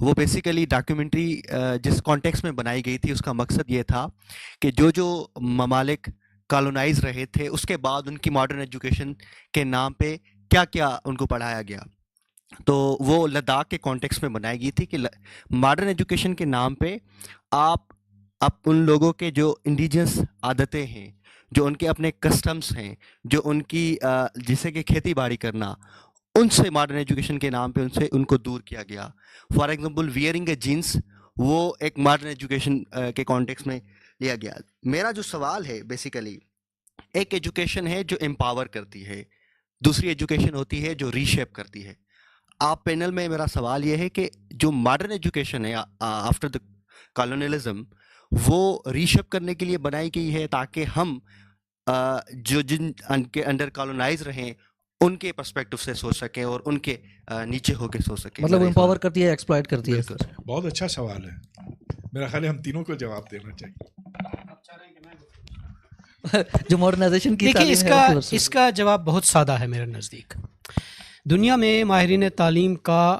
وہ بیسیکلی ڈاکیومنٹری جس کانٹیکس میں بنائی گئی تھی اس کا مقصد یہ تھا کہ جو ممالک کالونائز رہے تھے اس کے بعد ان کی ماڈرن ایجوکیشن کے نام پہ کیا کیا ان کو پڑھایا گیا. تو وہ لداخ کے کانٹیکس میں بنائی گئی تھی کہ ماڈرن ایجوکیشن کے نام پہ آپ ان لوگوں کے جو انڈیجنس عادتیں ہیں, جو ان کے اپنے کسٹمز ہیں, جو ان کی جیسے کہ کھیتی باڑی کرنا, ان سے ماڈرن ایجوکیشن کے نام پہ ان کو دور کیا گیا. For example wearing a jeans, وہ ایک ماڈرن ایجوکیشن کے کانٹیکس میں لیا گیا. میرا جو سوال ہے بیسیکلی, ایک ایجوکیشن ہے جو امپاور کرتی ہے, دوسری ایجوکیشن ہوتی ہے جو ری شیپ کرتی ہے. آپ پینل میں میرا سوال یہ ہے کہ جو ماڈرن ایجوکیشن ہے آفٹر دا کالونیلزم, وہ ری شیپ کرنے کے لیے بنائی گئی ہے تاکہ ہم جو جن کے انڈر کالونائز رہیں ان کے پرسپیکٹو سے سوچ سکیں اور ان کے نیچے ہو کے سوچ سکیں. مطلب امپاور کرتی ہے, ایکسپلائٹ کرتی ہے. بہت اچھا سوال ہے, میرا خیال ہے ہم تینوں کو جواب دینا چاہیے. جو ماڈرنائزیشن کی دیکھیے تعلیم ہے اس کا جواب بہت سادہ ہے میرے نزدیک. دنیا میں ماہرین تعلیم کا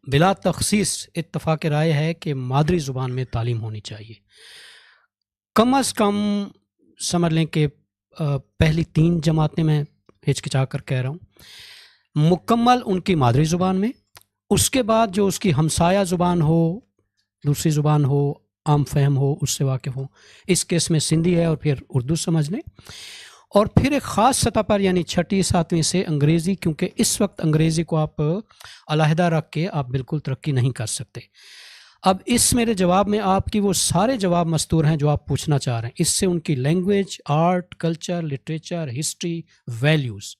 بلا تخصیص اتفاق رائے ہے کہ مادری زبان میں تعلیم ہونی چاہیے. کم از کم سمجھ لیں کہ پہلی 3 جماعتیں, میں ہچکچا کر کہہ رہا ہوں, مکمل ان کی مادری زبان میں. اس کے بعد جو اس کی ہمسایہ زبان ہو, دوسری زبان ہو, عام فہم ہو, اس سے واقف ہو. اس کیس میں سندھی ہے اور پھر اردو سمجھ لیں. اور پھر ایک خاص سطح پر یعنی 6 7ویں سے انگریزی, کیونکہ اس وقت انگریزی کو آپ علیحدہ رکھ کے آپ بالکل ترقی نہیں کر سکتے. اب اس میرے جواب میں آپ کی وہ سارے جواب مستور ہیں جو آپ پوچھنا چاہ رہے ہیں. اس سے ان کی language, art, culture, literature, history, values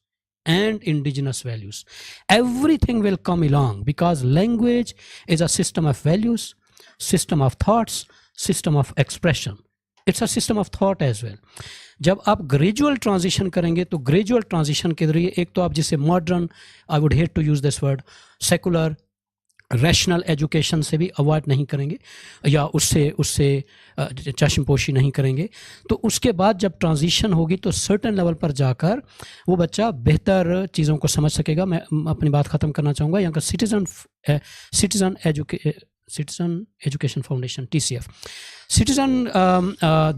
and indigenous values, everything will come along, because language is a system of values, system of thoughts, system of expression. It's a system of thought as well. جب آپ gradual transition کریں گے تو gradual transition کے ذریعے ایک تو آپ جسے modern, I would hate to use this word, secular rational education سے بھی اوائڈ نہیں کریں گے یا اس سے چشم پوشی نہیں کریں گے. تو اس کے بعد جب ٹرانزیشن ہوگی تو سرٹن لیول پر جا کر وہ بچہ بہتر چیزوں کو سمجھ سکے گا. میں اپنی بات ختم کرنا چاہوں گا. یہاں کا سٹیزن ایجوکیشن فاؤنڈیشن TCF,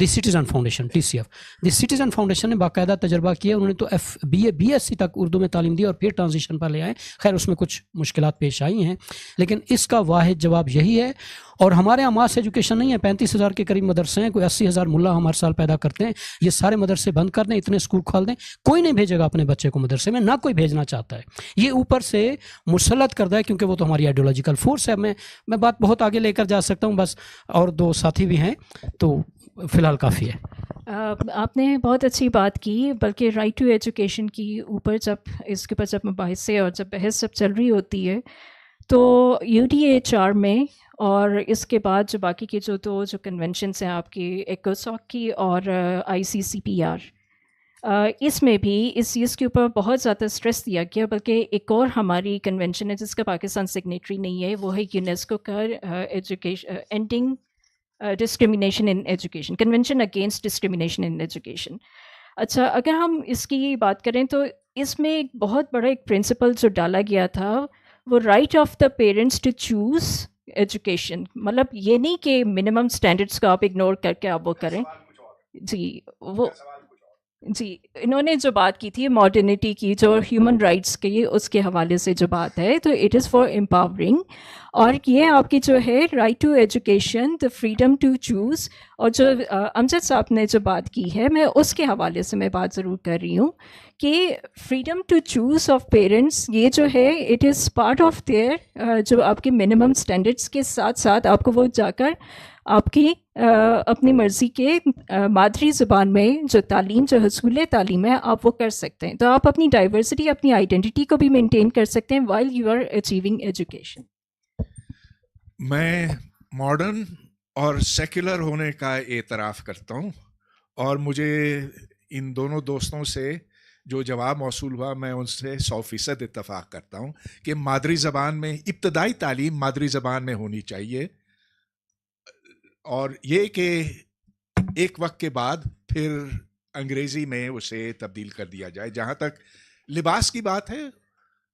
دی سٹیزن فاؤنڈیشن TCF, دی سٹیزن فاؤنڈیشن نے باقاعدہ تجربہ کیا. انہوں نے تو BSc تک اردو میں تعلیم دی اور پھر ٹرانزیشن پر لے آئے. خیر اس میں کچھ مشکلات پیش آئی ہیں, لیکن اس کا واحد جواب یہی ہے. اور ہمارے یہاں ماس ایجوکیشن نہیں ہے. 35,000 کے قریب مدرسے ہیں, کوئی 80,000 ملا ہم ہر سال پیدا کرتے ہیں. یہ سارے مدرسے بند کر دیں, اتنے اسکول کھول دیں, کوئی نہیں بھیجے گا اپنے بچے کو مدرسے میں, نہ کوئی بھیجنا چاہتا ہے. یہ اوپر سے مسلط کردہ ہے کیونکہ وہ تو ہماری آئیڈیولوجیکل فورس ہے. میں بات بہت آگے لے کر جا سکتا ہوں, بس اور 2 ساتھی بھی ہیں تو فی الحال کافی ہے. آپ نے بہت اچھی بات کی, بلکہ رائٹ ٹو ایجوکیشن کی اوپر جب اس کے اوپر جب مباحثے اور جب بحث جب چل رہی ہوتی ہے تو UDHR میں اور اس کے بعد جو باقی کے جو کنونشنس ہیں آپ کی ایکوساک کی اور ICCPR, اس میں بھی اس چیز کے اوپر بہت زیادہ اسٹریس دیا گیا. بلکہ ایک اور ہماری کنونشن ہے جس کا پاکستان سگنیٹری نہیں ہے, وہ ہے یونیسکو کا education ending discrimination in education, convention against discrimination in education. اچھا, اگر ہم اس کی بات کریں تو اس میں ایک بہت بڑا ایک پرنسپل جو ڈالا گیا تھا وہ right of the parents to choose education. مطلب یہ نہیں کہ منیمم اسٹینڈرڈس کو آپ اگنور کر کے آپ وہ کریں. جی انہوں نے جو بات کی تھی ماڈرنٹی کی, جو ہیومن رائٹس کی, اس کے حوالے سے جو بات ہے, تو اٹ از فار امپاورنگ. اور یہ آپ کی جو ہے right to education, the freedom to choose, اور جو امجد صاحب نے جو بات کی ہے میں اس کے حوالے سے میں بات ضرور کر رہی ہوں کہ freedom to choose of parents یہ جو ہے it is part of their جو آپ کے منیمم اسٹینڈرڈس کے ساتھ ساتھ آپ کو وہ جا کر آپ کی اپنی مرضی کے مادری زبان میں جو تعلیم, جو حصول تعلیم ہے, آپ وہ کر سکتے ہیں. تو آپ اپنی ڈائیورسٹی, اپنی آئیڈینٹی کو بھی مینٹین کر سکتے ہیں while you are achieving education. میں ماڈرن اور سیکولر ہونے کا اعتراف کرتا ہوں, اور مجھے ان دونوں دوستوں سے جو جواب موصول ہوا میں ان سے 100% اتفاق کرتا ہوں کہ مادری زبان میں ابتدائی تعلیم مادری زبان میں ہونی چاہیے, اور یہ کہ ایک وقت کے بعد پھر انگریزی میں اسے تبدیل کر دیا جائے. جہاں تک لباس کی بات ہے,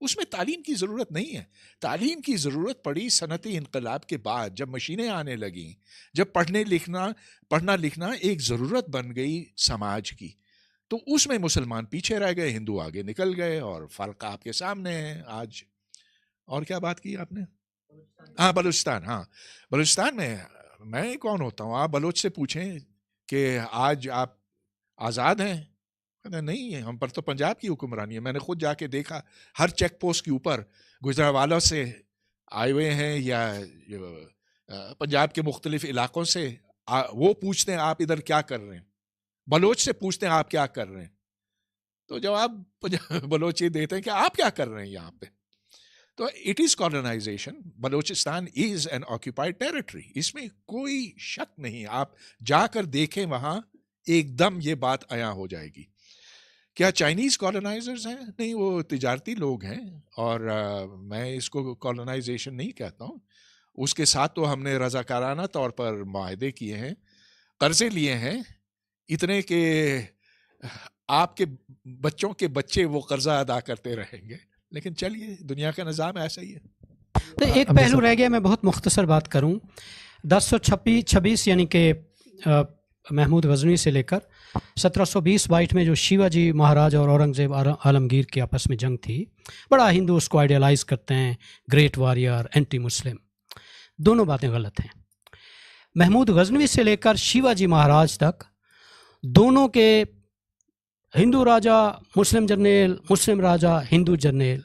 اس میں تعلیم کی ضرورت نہیں ہے. تعلیم کی ضرورت پڑی صنعتی انقلاب کے بعد، جب مشینیں آنے لگیں، جب پڑھنا لکھنا ایک ضرورت بن گئی سماج کی. تو اس میں مسلمان پیچھے رہ گئے، ہندو آگے نکل گئے، اور فرق آپ کے سامنے ہے آج. اور کیا بات کی آپ نے؟ ہاں بلوچستان. ہاں بلوچستان میں کون ہوتا ہوں؟ آپ بلوچ سے پوچھیں کہ آج آپ آزاد ہیں، کہتے ہیں نہیں ہے، ہم پر تو پنجاب کی حکمرانی ہے. میں نے خود جا کے دیکھا، ہر چیک پوسٹ کے اوپر گجرانوالوں سے آئے ہوئے ہیں یا پنجاب کے مختلف علاقوں سے، وہ پوچھتے ہیں آپ ادھر کیا کر رہے ہیں. بلوچ سے پوچھتے ہیں آپ کیا کر رہے ہیں، تو جواب بلوچ یہ دیتے ہیں کہ آپ کیا کر رہے ہیں یہاں پہ. تو it is colonization. Balochistan is an occupied territory, اس میں کوئی شک نہیں. آپ جا کر دیکھیں وہاں، ایک دم یہ بات عیاں ہو جائے گی. کیا چائنیز کالونائزرز ہیں؟ نہیں، وہ تجارتی لوگ ہیں، اور میں اس کو کالونائزیشن نہیں کہتا ہوں. اس کے ساتھ تو ہم نے رضاکارانہ طور پر معاہدے کیے ہیں، قرضے لیے ہیں اتنے کہ آپ کے بچوں کے بچے وہ قرضہ ادا کرتے رہیں گے. لیکن چلیے، دنیا کا نظام ایسا ہی ہے. تو ایک پہلو رہ گیا، میں بہت مختصر بات کروں. 1026 یعنی کہ محمود غزنوی سے لے کر 1720 میں جو شیوا جی مہاراج اور اورنگزیب عالمگیر کے آپس میں جنگ تھی، بڑا ہندو اس کو آئیڈیالائز کرتے ہیں، گریٹ واریر، اینٹی مسلم. دونوں باتیں غلط ہیں. محمود غزنوی سے لے کر شیوا جی مہاراج تک دونوں کے ہندو راجا، مسلم جرنیل، مسلم راجا، ہندو جرنیل.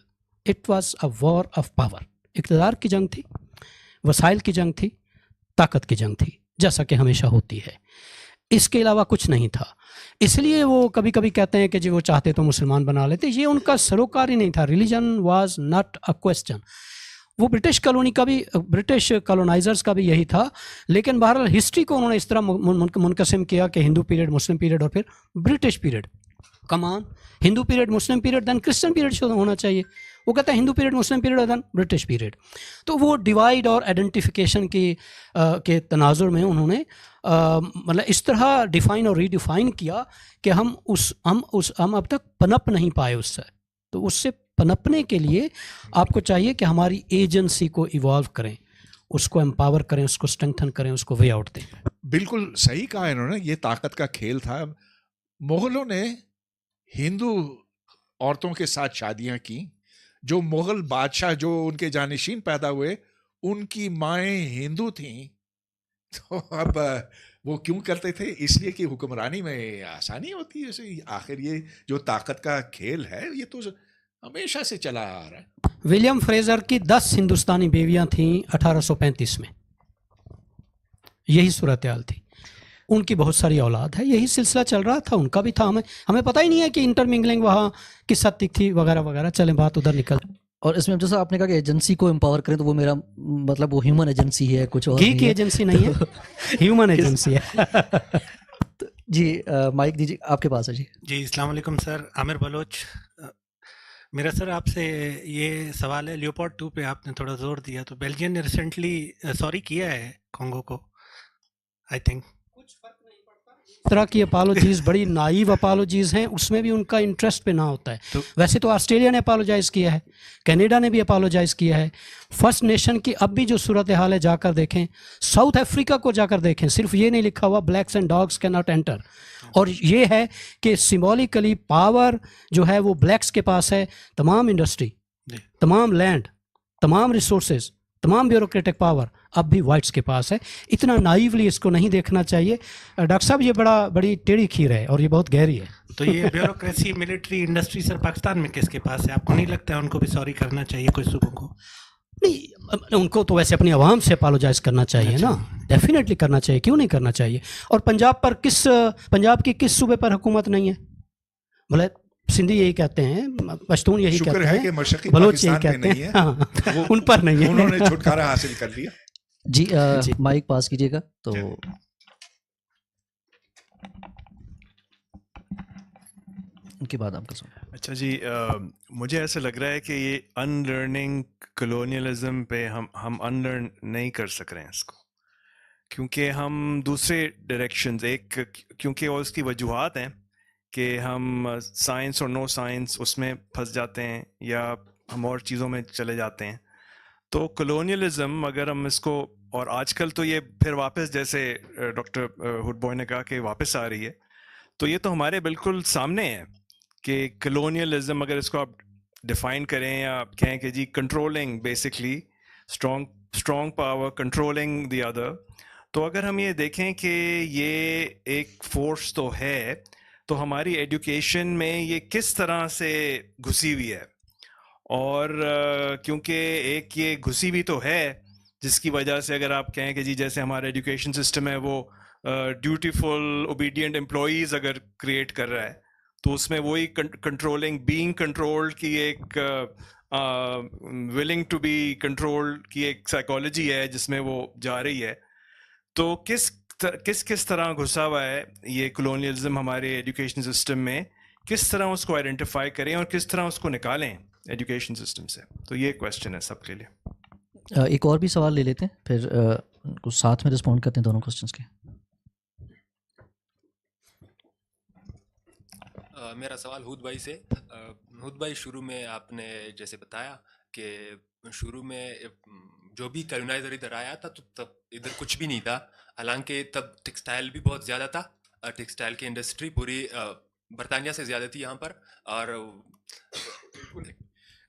It was a war of power. اقتدار کی جنگ تھی، وسائل کی جنگ تھی، طاقت کی جنگ تھی، جیسا کہ ہمیشہ ہوتی ہے. اس کے علاوہ کچھ نہیں تھا. اس لیے وہ کبھی کبھی کہتے ہیں کہ جی وہ چاہتے تو مسلمان بنا لیتے. یہ ان کا سروکار ہی نہیں تھا. Religion was not a question. وہ برٹش کالونی کا بھی، برٹش کالونائزرز کا بھی یہی تھا. لیکن بہرحال ہسٹری کو انہوں نے اس طرح منقسم کیا کہ ہندو پیریڈ، مسلم پیریڈ، اور پھر برٹش پیریڈ. کمان ہندو پیریڈ، مسلم پیریڈ، دین کرسچن پیریڈ ہونا چاہیے. وہ کہتا ہے ہندو پیریڈ، مسلم پیریڈ، اور دین برٹش پیریڈ. تو وہ ڈیوائڈ اور آئیڈینٹیفیکیشن کے تناظر میں انہوں نے مطلب اس طرح ڈیفائن اور ری ڈیفائن کیا کہ ہم اب تک پنپ نہیں پائے اس سے. تو اس سے پنپنے کے لیے آپ کو چاہیے کہ ہماری ایجنسی کو ایوالو کریں، اس کو امپاور کریں، اس کو اسٹرنگتھن کریں، اس کو وے آؤٹ دیں. بالکل صحیح کہا انہوں نے. یہ طاقت کا کھیل تھا. مغلوں نے ہندو عورتوں کے ساتھ شادیاں کی. جو مغل بادشاہ جو ان کے جانشین پیدا ہوئے، ان کی مائیں ہندو تھیں. تو اب وہ کیوں کرتے تھے؟ اس لیے کہ حکمرانی میں آسانی ہوتی ہے. آخر یہ جو طاقت کا کھیل ہے، یہ تو ہمیشہ سے چلا آ رہا ہے. ولیم فریزر کی 10 ہندوستانی بیویاں تھیں 1835 میں. یہی صورتحال تھی. ان کی بہت ساری اولاد ہے. یہی سلسلہ چل رہا تھا. ان کا بھی تھا. ہمیں پتہ ہی نہیں ہے کہ انٹرمنگلنگ وہاں کس حد تک تھی وغیرہ وغیرہ. چلیں بات ادھر نکل. اور اس میں جیسا آپ نے کہا کہ ایجنسی کو امپاور کریں، تو وہ میرا مطلب وہ ہیومن ایجنسی ہے، کچھ اور گھی کی ایجنسی نہیں ہے، ہیومن ایجنسی ہے. جی مائک دیجیے، آپ کے پاس ہے. جی السلام علیکم سر. عامر بلوچ. میرا سر آپ سے یہ سوال ہے، لیوپارڈ 2 پہ آپ نے تھوڑا زور دیا، تو بیلجین نے ریسنٹلی سوری کیا ہے کانگو کو، آئی تھنک. اس طرح کی اپالوجیز بڑی نائیو اپالوجیز ہیں. اس میں بھی ان کا انٹرسٹ پہ نہ ہوتا ہے. ویسے تو آسٹریلیا نے اپالوجائز کیا ہے، کینیڈا نے بھی اپالوجائز کیا ہے. فرسٹ نیشن کی اب بھی جو صورتحال ہے جا کر دیکھیں. ساؤتھ افریقہ کو جا کر دیکھیں، صرف یہ نہیں لکھا ہوا بلیکس اینڈ ڈاگس کی ناٹ انٹر. اور یہ ہے کہ سمبولیکلی پاور جو ہے وہ بلیکس کے پاس ہے. تمام انڈسٹری، تمام لینڈ، تمام ریسورسز، تمام بیوروکریٹک پاور اب بھی وائٹس کے پاس ہے. اتنا نائیولی اس کو نہیں دیکھنا چاہیے. ڈاکٹر صاحب یہ بڑی ٹیڑھی کھیر ہے اور یہ بہت گہری ہے. تو یہ بیوروکریسی، ملٹری انڈسٹری سر پاکستان میں کس کے پاس ہے؟ آپ کو نہیں لگتا ہے ان کو بھی سوری کرنا چاہیے کچھ صوبوں کو؟ نہیں، ان کو تو ویسے اپنی عوام سے اپالوجائز کرنا چاہیے نا. ڈیفینیٹلی کرنا چاہیے، کیوں نہیں کرنا چاہیے. اور پنجاب کی کس صوبے پر حکومت نہیں ہے؟ بولے سندھی یہی کہتے ہیں، پشتون یہی کہتے ہیں، بلوچ یہی کہتے ہیں. ہاں، ان پر نہیں ہے. انہوں نے چھٹکارا حاصل کر لیا. جی مائک پاس کیجیے گا تو ان کے بعد آپ کا سوال. اچھا جی، مجھے ایسا لگ رہا ہے کہ یہ ان لرننگ کلونیلزم پہ ہم ان لرن نہیں کر سک رہے ہیں اس کو، کیونکہ ہم دوسرے ڈائریکشنز، کیونکہ اور اس کی وجوہات ہیں کہ ہم سائنس اور نو سائنس اس میں پھنس جاتے ہیں، یا ہم اور چیزوں میں چلے جاتے ہیں. تو کلونیلزم اگر ہم اس کو, اور آج کل تو یہ پھر واپس, جیسے ڈاکٹر ہڈ بوائے نے کہا کہ واپس آ رہی ہے, تو یہ تو ہمارے بالکل سامنے ہے کہ کلونیلزم اگر اس کو آپ ڈیفائن کریں یا آپ کہیں کہ جی controlling, basically strong power controlling the other, تو اگر ہم یہ دیکھیں کہ یہ ایک فورس تو ہے, تو ہماری ایجوکیشن میں یہ کس طرح سے گھسی ہوئی ہے. اور کیونکہ ایک یہ گھسی ہوئی تو ہے جس کی وجہ سے اگر آپ کہیں کہ جی جیسے ہمارا ایجوکیشن سسٹم ہے وہ ڈیوٹیفل اوبیڈینٹ امپلائیز اگر کریٹ کر رہا ہے, تو اس میں وہی کنٹرولنگ, بینگ کنٹرولڈ کی ایک ولنگ ٹو بی کنٹرولڈ کی ایک سائیکالوجی ہے جس میں وہ جا رہی ہے. تو کس طرح گھسا ہوا ہے یہ کلونیلزم ہمارے ایجوکیشن سسٹم میں, کس طرح اس کو آئیڈینٹیفائی کریں اور کس طرح اس کو نکالیں ایجوکیشن سسٹم سے. تو یہ کویسچن ہے سب کے لیے. ایک اور بھی سوال لے لیتے ہیں, پھر کچھ ساتھ میں رسپونڈ کرتے ہیں دونوں کوسچنس کے. میرا سوال ہود بھائی سے. ہود بھائی, شروع میں آپ نے جیسے بتایا کہ شروع میں جو بھی کلونائزر ادھر آیا تھا تو تب ادھر کچھ بھی نہیں تھا, حالانکہ تب ٹیکسٹائل بھی بہت زیادہ تھا, ٹیکسٹائل کی انڈسٹری پوری برطانیہ سے زیادہ تھی یہاں پر. اور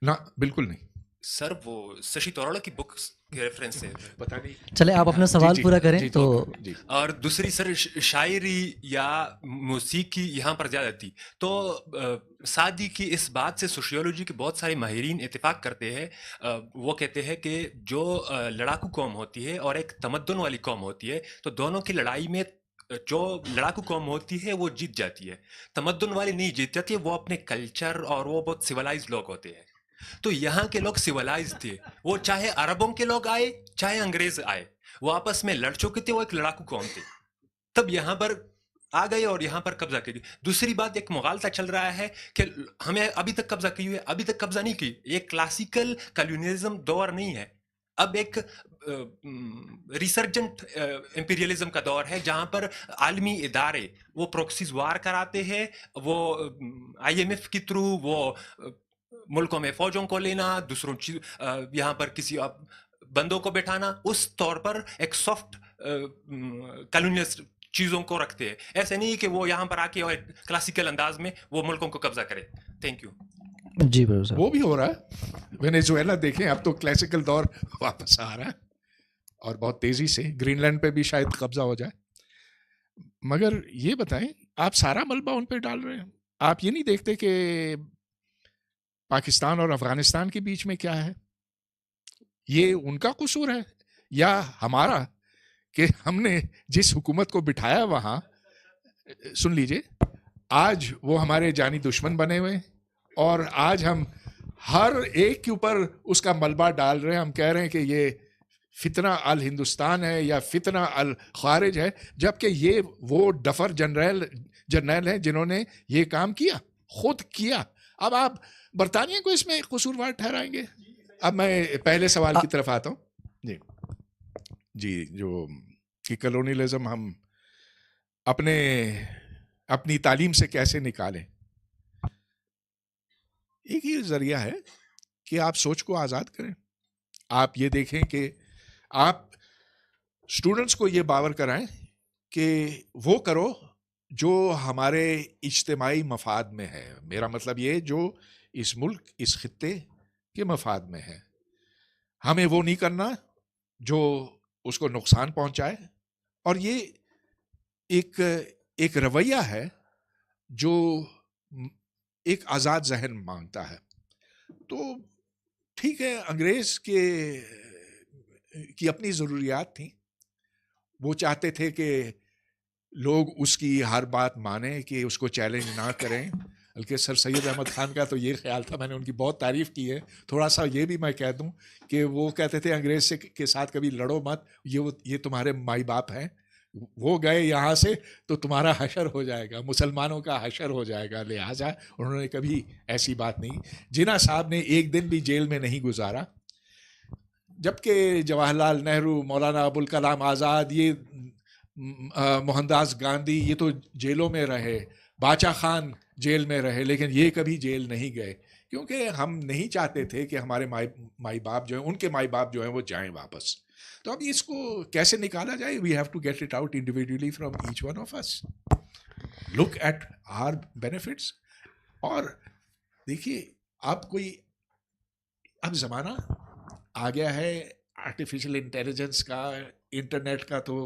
نہ بالکل نہیں سر, وہ ششی تھورڑ کی بک کے ریفرنس سے پتہ نہیں. چلے آپ اپنا سوال پورا کریں. تو اور دوسری سر, شاعری یا موسیقی یہاں پر زیادہ تھی. تو شادی کی اس بات سے سوشیولوجی کے بہت سارے ماہرین اتفاق کرتے ہیں. وہ کہتے ہیں کہ جو لڑاکو قوم ہوتی ہے اور ایک تمدن والی قوم ہوتی ہے, تو دونوں کی لڑائی میں جو لڑاکو قوم ہوتی ہے وہ جیت جاتی ہے, تمدن والی نہیں جیت جاتی ہے. وہ اپنے کلچر اور وہ بہت سویلائز لوگ ہوتے ہیں. تو یہاں کے لوگ سویلائز تھے, وہ چاہے عربوں کے لوگ آئے چاہے انگریز آئے, وہ آپس میں لڑ چکے تھے, وہ ایک لڑاکو قوم تھے. تب یہاں پر آ گئے اور یہاں پر قبضہ کر دی. دوسری بات, ایک مغالطہ چل رہا ہے کہ ہمیں ابھی تک قبضہ کی ہوئی ہے, ابھی تک قبضہ نہیں کی. یہ کلاسیکل کلونیلزم دور نہیں ہے, اب ایک ریسرجنٹ امپیریلزم کا دور ہے جہاں پر عالمی ادارے وہ پروکسیز وار کراتے ہیں, وہ IMF کے تھرو وہ ملکوں میں فوجوں کو لینا, دوسروں یہاں پر کسی بندوں کو بٹھانا, اس طور پر ایک سافٹ کلونیلسٹ چیزوں کو رکھتے ہیں. ایسے نہیں کہ وہ یہاں پر آ کے اور کلاسیکل انداز میں وہ ملکوں کو قبضہ کرے. Thank you. جی بھائی, وہ بھی ہو رہا ہے. وینیزویلا دیکھیں, اب تو کلاسیکل دور واپس آ رہا ہے اور بہت تیزی سے. گرین لینڈ پہ بھی شاید قبضہ ہو جائے. مگر یہ بتائیں, آپ سارا ملبہ ان پہ ڈال رہے ہیں. آپ یہ نہیں دیکھتے کہ پاکستان اور افغانستان کے بیچ میں کیا ہے؟ یہ ان کا قصور ہے یا ہمارا کہ ہم نے جس حکومت کو بٹھایا وہاں, سن لیجئے, آج وہ ہمارے جانی دشمن بنے ہوئے ہیں اور آج ہم ہر ایک کے اوپر اس کا ملبہ ڈال رہے ہیں. ہم کہہ رہے ہیں کہ یہ فتنہ الہندوستان ہے یا فتنہ الخارج ہے, جبکہ یہ وہ ڈفر جرنیل ہیں جنہوں نے یہ کام کیا, خود کیا. اب آپ برطانیہ کو اس میں قصوروار ٹھہرائیں گے؟ اب میں پہلے سوال کی طرف آتا ہوں. جی جو کہ کلونیلزم ہم اپنی تعلیم سے کیسے نکالیں. ایک ہی ذریعہ ہے کہ آپ سوچ کو آزاد کریں. آپ یہ دیکھیں کہ آپ اسٹوڈنٹس کو یہ باور کرائیں کہ وہ کرو جو ہمارے اجتماعی مفاد میں ہے. میرا مطلب یہ جو اس ملک, اس خطے کے مفاد میں ہے. ہمیں وہ نہیں کرنا جو اس کو نقصان پہنچائے. اور یہ ایک رویہ ہے جو ایک آزاد ذہن مانگتا ہے. تو ٹھیک ہے, انگریز کی اپنی ضروریات تھیں. وہ چاہتے تھے کہ لوگ اس کی ہر بات مانیں, کہ اس کو چیلنج نہ کریں. بلکہ سر سید احمد خان کا تو یہ خیال تھا, میں نے ان کی بہت تعریف کی ہے. تھوڑا سا یہ بھی میں کہہ دوں کہ وہ کہتے تھے انگریز کے ساتھ کبھی لڑو مت, یہ تمہارے مائی باپ ہیں, وہ گئے یہاں سے تو تمہارا حشر ہو جائے گا, مسلمانوں کا حشر ہو جائے گا. لہٰذا انہوں نے کبھی ایسی بات نہیں. جناح صاحب نے ایک دن بھی جیل میں نہیں گزارا, جبکہ جواہر لال نہرو, مولانا ابوالکلام آزاد, یہ موہن داس گاندھی, یہ تو جیلوں میں رہے. باچا خان جیل میں رہے, لیکن یہ کبھی جیل نہیں گئے کیونکہ ہم نہیں چاہتے تھے کہ ہمارے مائی باپ جو ہیں، ان کے مائی باپ جو ہیں وہ جائیں واپس. تو اب اس کو کیسے نکالا جائے؟ We have to get it out individually from each one of us. Look at our benefits. اور دیکھیے اب زمانہ آ گیا ہے آرٹیفیشل انٹیلیجنس کا، انٹرنیٹ کا، تو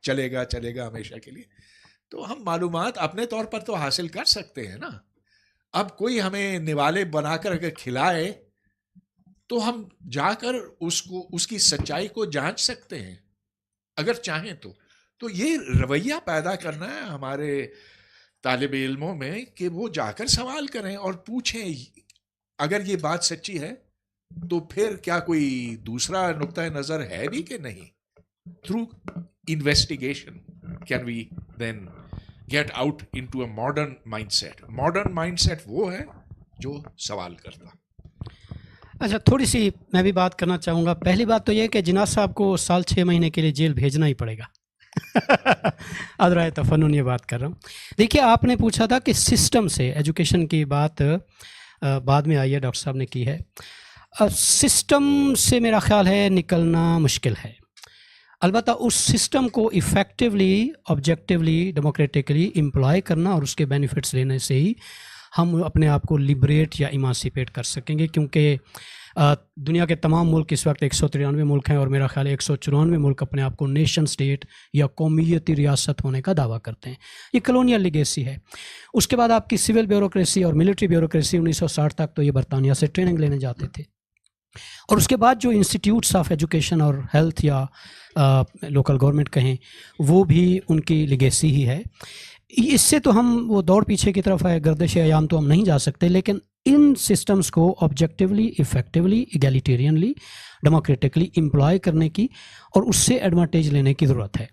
چلے گا ہمیشہ کے لیے. تو ہم معلومات اپنے طور پر تو حاصل کر سکتے ہیں نا. اب کوئی ہمیں نوالے بنا کر اگر کھلائے تو ہم جا کر اس کی سچائی کو جانچ سکتے ہیں اگر چاہیں تو. تو یہ رویہ پیدا کرنا ہے ہمارے طالب علموں میں کہ وہ جا کر سوال کریں اور پوچھیں اگر یہ بات سچی ہے تو پھر کیا کوئی دوسرا نقطۂ نظر ہے بھی کہ نہیں. Through investigation can we then get out into a modern mind set. Modern mind set وہ ہے جو سوال کرتا. اچھا، تھوڑی سی میں بھی بات کرنا چاہوں گا. پہلی بات تو یہ کہ جناح صاحب کو سال 6 مہینے کے لیے جیل بھیجنا ہی پڑے گا. ادرائے تفنن یہ بات کر رہا ہوں. دیکھیے، آپ نے پوچھا تھا کہ سسٹم سے ایجوکیشن کی بات بعد میں آئی ہے، ڈاکٹر صاحب نے کی ہے. سسٹم سے میرا خیال ہے نکلنا مشکل ہے. البتہ اس سسٹم کو ایفیکٹولی، آبجیکٹیولی، ڈیموکریٹکلی امپلائی کرنا اور اس کے بینیفٹس لینے سے ہی ہم اپنے آپ کو لبریٹ یا ایمانسیپیٹ کر سکیں گے. کیونکہ دنیا کے تمام ملک اس وقت 193 ملک ہیں، اور میرا خیال ہے 194 ملک اپنے آپ کو نیشن سٹیٹ یا قومیتی ریاست ہونے کا دعویٰ کرتے ہیں. یہ کلونیل لیگیسی ہے. اس کے بعد آپ کی سول بیوروکریسی اور ملٹری بیوروکریسی 1960 تک تو یہ برطانیہ سے ٹریننگ لینے جاتے تھے. اور اس کے بعد جو انسٹیٹیوٹس آف ایجوکیشن اور ہیلتھ یا لوکل گورنمنٹ کہیں، وہ بھی ان کی لیگیسی ہی ہے. اس سے تو ہم وہ دوڑ پیچھے کی طرف ہے، گردش ایام تو ہم نہیں جا سکتے. لیکن ان سسٹمز کو آبجیکٹیولی، ایفیکٹیولی، ایگیلیٹیرینلی، ڈیموکریٹکلی امپلائی کرنے کی اور اس سے ایڈوانٹیج لینے کی ضرورت ہے.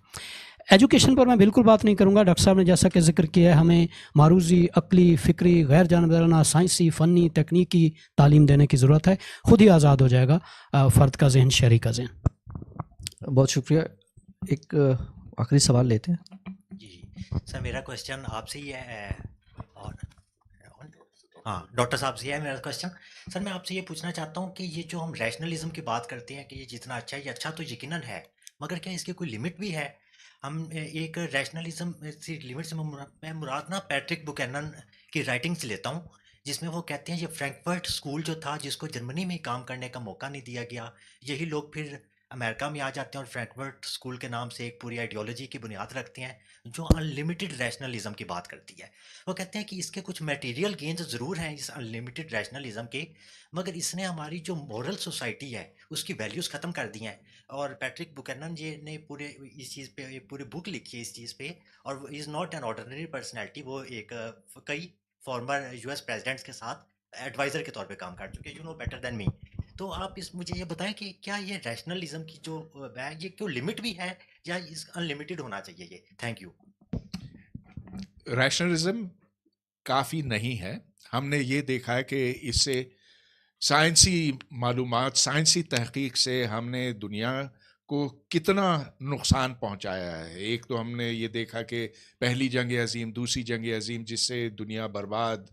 ایجوکیشن پر میں بالکل بات نہیں کروں گا. ڈاکٹر صاحب نے جیسا کہ ذکر کیا ہے، ہمیں معروضی، عقلی، فکری، غیر جانبدارانہ، سائنسی، فنی، تکنیکی تعلیم دینے کی ضرورت ہے. خود ہی آزاد ہو جائے گا فرد کا ذہن، شہری کا ذہن. بہت شکریہ. ایک آخری سوال لیتے ہیں. جی سر، میرا کوشچن آپ سے ہی ہے، اور ہاں ڈاکٹر صاحب سے ہے میرا کوشچن. سر میں آپ سے یہ پوچھنا چاہتا ہوں کہ یہ جو ہم ریشنلزم کی بات کرتے ہیں کہ یہ جتنا اچھا ہے، یہ اچھا تو یقیناً ہے، مگر کیا اس کی کوئی لمٹ بھی ہے؟ ہم ایک ریشنلزم سے لمٹ سے میں مراد نا پیٹرک بوکینن کی رائٹنگ سے لیتا ہوں، جس میں وہ کہتے ہیں یہ فرینکفرٹ اسکول جو تھا، جس کو جرمنی میں کام کرنے کا موقع نہیں دیا گیا، یہی لوگ پھر امریکہ میں آ جاتے ہیں اور فرینکفرٹ اسکول کے نام سے ایک پوری آئیڈیالوجی کی بنیاد رکھتے ہیں جو ان لمیٹڈ ریشنلزم کی بات کرتی ہے. وہ کہتے ہیں کہ اس کے کچھ میٹیریل گینز ضرور ہیں اس ان لمیٹڈ ریشنلزم کے، مگر اس نے ہماری جو مورل سوسائٹی ہے اس کی ویلیوز ختم کر دی ہیں. اور پیٹرک بوکینن جی نے پورے اس چیز پہ پوری بک لکھی ہے اس چیز پہ، اور وہ is not an ordinary personality. وہ ایک کئی فارمر US پریزیڈنٹس کے ساتھ ایڈوائزر کے طور پہ کام کر چکے. یو نو بیٹر دین می. تو آپ مجھے یہ بتائیں کہ کیا یہ ریشنلزم کی جو ہے یہ کیوں لمٹ بھی ہے یا ان لمیٹڈ ہونا چاہیے یہ؟ Thank you. ریشنلزم کافی نہیں ہے. ہم نے یہ دیکھا ہے کہ اس سے سائنسی معلومات، سائنسی تحقیق سے ہم نے دنیا کو کتنا نقصان پہنچایا ہے. ایک تو ہم نے یہ دیکھا کہ پہلی جنگ عظیم، دوسری جنگ عظیم، جس سے دنیا برباد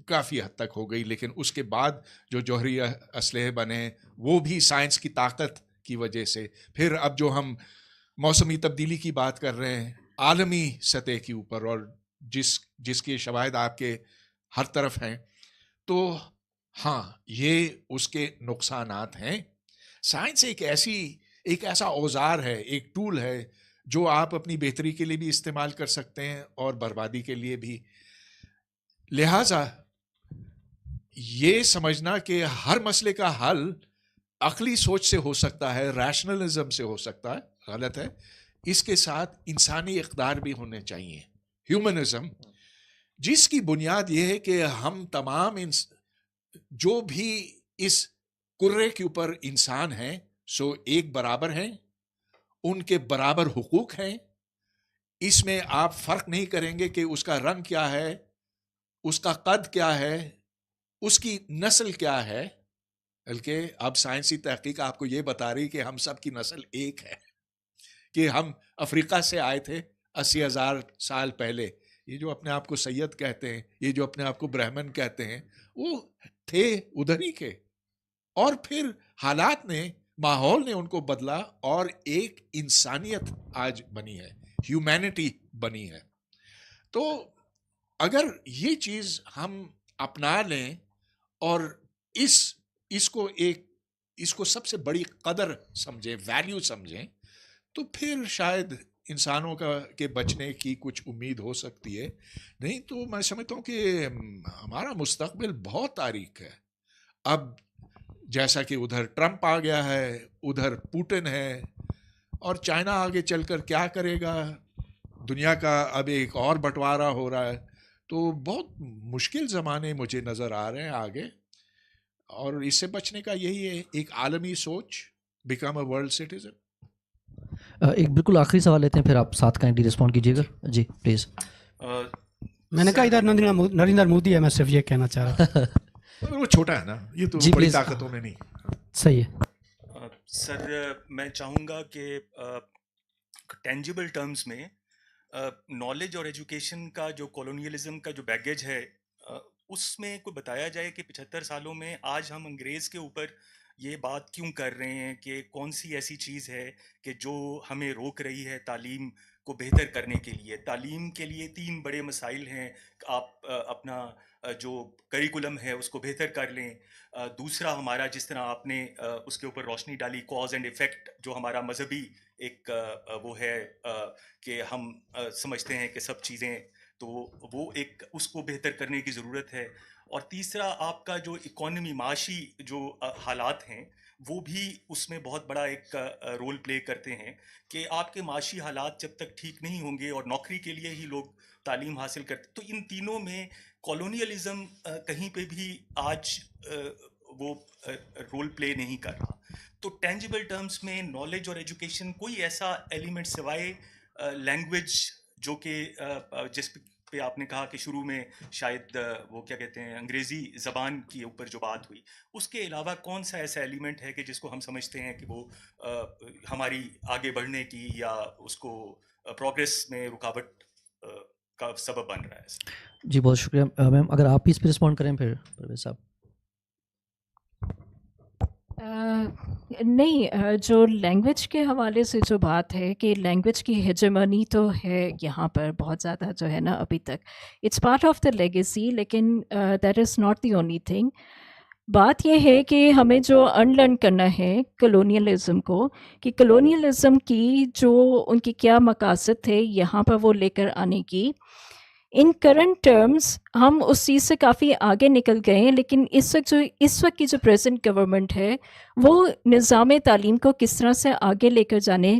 کافی حد تک ہو گئی، لیکن اس کے بعد جو جوہری اسلحے بنے وہ بھی سائنس کی طاقت کی وجہ سے. پھر اب جو ہم موسمی تبدیلی کی بات کر رہے ہیں عالمی سطح کے اوپر، اور جس کے شواہد آپ کے ہر طرف ہیں، تو ہاں یہ اس کے نقصانات ہیں. سائنس ایک ایسا اوزار ہے، ایک ٹول ہے جو آپ اپنی بہتری کے لیے بھی استعمال کر سکتے ہیں اور بربادی کے لیے بھی. لہٰذا یہ سمجھنا کہ ہر مسئلے کا حل عقلی سوچ سے ہو سکتا ہے، ریشنلزم سے ہو سکتا ہے، غلط ہے. اس کے ساتھ انسانی اقدار بھی ہونے چاہیے، ہیومنزم، جس کی بنیاد یہ ہے کہ ہم تمام جو بھی اس کرے کے اوپر انسان ہیں سو ایک برابر ہیں، ان کے برابر حقوق ہیں. اس میں آپ فرق نہیں کریں گے کہ اس کا رنگ کیا ہے، اس کا قد کیا ہے، اس کی نسل کیا ہے، بلکہ اب سائنسی تحقیق آپ کو یہ بتا رہی کہ ہم سب کی نسل ایک ہے، کہ ہم افریقہ سے آئے تھے 80,000 سال پہلے، یہ جو اپنے آپ کو سید کہتے ہیں, یہ جو اپنے آپ کو برہمن کہتے ہیں, وہ تھے ادھر ہی کے, اور پھر حالات نے, ماحول نے ان کو بدلا, اور ایک انسانیت آج بنی ہے, ہیومینٹی بنی ہے. تو اگر یہ چیز ہم اپنا لیں اور اس کو سب سے بڑی قدر سمجھیں, ویلیو سمجھیں, تو پھر شاید انسانوں کے بچنے کی کچھ امید ہو سکتی ہے. نہیں تو میں سمجھتا ہوں کہ ہمارا مستقبل بہت تاریک ہے. اب جیسا کہ ادھر ٹرمپ آ گیا ہے, ادھر پوٹن ہے, اور چائنا آگے چل کر کیا کرے گا, دنیا کا اب ایک اور بٹوارا ہو رہا ہے. تو بہت مشکل زمانے مجھے نظر آ رہے ہیں آگے, اور اس سے بچنے کا یہی ہے, ایک عالمی سوچ, بیکم اے ورلڈ سٹیزن. ایک بالکل آخری سوال لیتے ہیں, پھر آپ ساتھ کائنڈلی رسپونڈ کیجیے گا. جی پلیز. میں نے کہا ادھر نریندر مودی ہے, میں صرف یہ کہنا چاہ رہا تھا. وہ چھوٹا ہے نا, یہ تو بڑی طاقتوں میں نہیں. صحیح ہے سر. میں چاہوں گا کہ ٹینجیبل ٹرمز میں نالج اور ایجوکیشن کا جو کولونیلزم کا جو بیگیج ہے, اس میں کوئی بتایا جائے کہ 75 سالوں میں آج ہم انگریز کے اوپر یہ بات کیوں کر رہے ہیں, کہ کون سی ایسی چیز ہے کہ جو ہمیں روک رہی ہے تعلیم کو بہتر کرنے کے لیے. تعلیم کے لیے 3 بڑے مسائل ہیں. آپ اپنا جو کریکولم ہے اس کو بہتر کر لیں. دوسرا ہمارا, جس طرح آپ نے اس کے اوپر روشنی ڈالی, کاز اینڈ ایفیکٹ, جو ہمارا مذہبی ایک وہ ہے کہ ہم سمجھتے ہیں کہ سب چیزیں, تو وہ ایک اس کو بہتر کرنے کی ضرورت ہے. اور تیسرا آپ کا جو اکانومی, معاشی جو حالات ہیں, وہ بھی اس میں بہت بڑا ایک رول پلے کرتے ہیں, کہ آپ کے معاشی حالات جب تک ٹھیک نہیں ہوں گے, اور نوکری کے لیے ہی لوگ تعلیم حاصل کرتے, تو ان تینوں میں کالونیلزم کہیں پہ بھی آج وہ رول پلے نہیں کر رہا. تو ٹینجیبل ٹرمز میں نالج اور ایجوکیشن کوئی ایسا ایلیمنٹ سوائے لینگویج, جو کہ جس پہ آپ نے کہا کہ شروع میں شاید وہ کیا کہتے ہیں انگریزی زبان کے اوپر جو بات ہوئی, اس کے علاوہ کون سا ایسا ایلیمنٹ ہے کہ جس کو ہم سمجھتے ہیں کہ وہ ہماری آگے بڑھنے کی یا اس کو پروگریس میں رکاوٹ کا سبب بن رہا ہے؟ جی بہت شکریہ میم. اگر آپ اس پہ رسپونڈ کریں پھر پرویز صاحب. نہیں, جو لینگویج کے حوالے سے جو بات ہے کہ لینگویج کی ہیجمنی تو ہے یہاں پر بہت زیادہ جو ہے نا ابھی تک, it's part of the legacy, لیکن that is not the only thing. بات یہ ہے کہ ہمیں جو انلرن کرنا ہے کلونیلزم کو, کہ کلونیلزم کی جو ان کی کیا مقاصد تھے یہاں پر وہ لے کر آنے کی. ان کرنٹ ٹرمز ہم اس چیز سے کافی آگے نکل گئے ہیں, لیکن اس وقت کی جو پریزنٹ گورنمنٹ ہے وہ نظام تعلیم کو کس طرح سے آگے لے کر جانے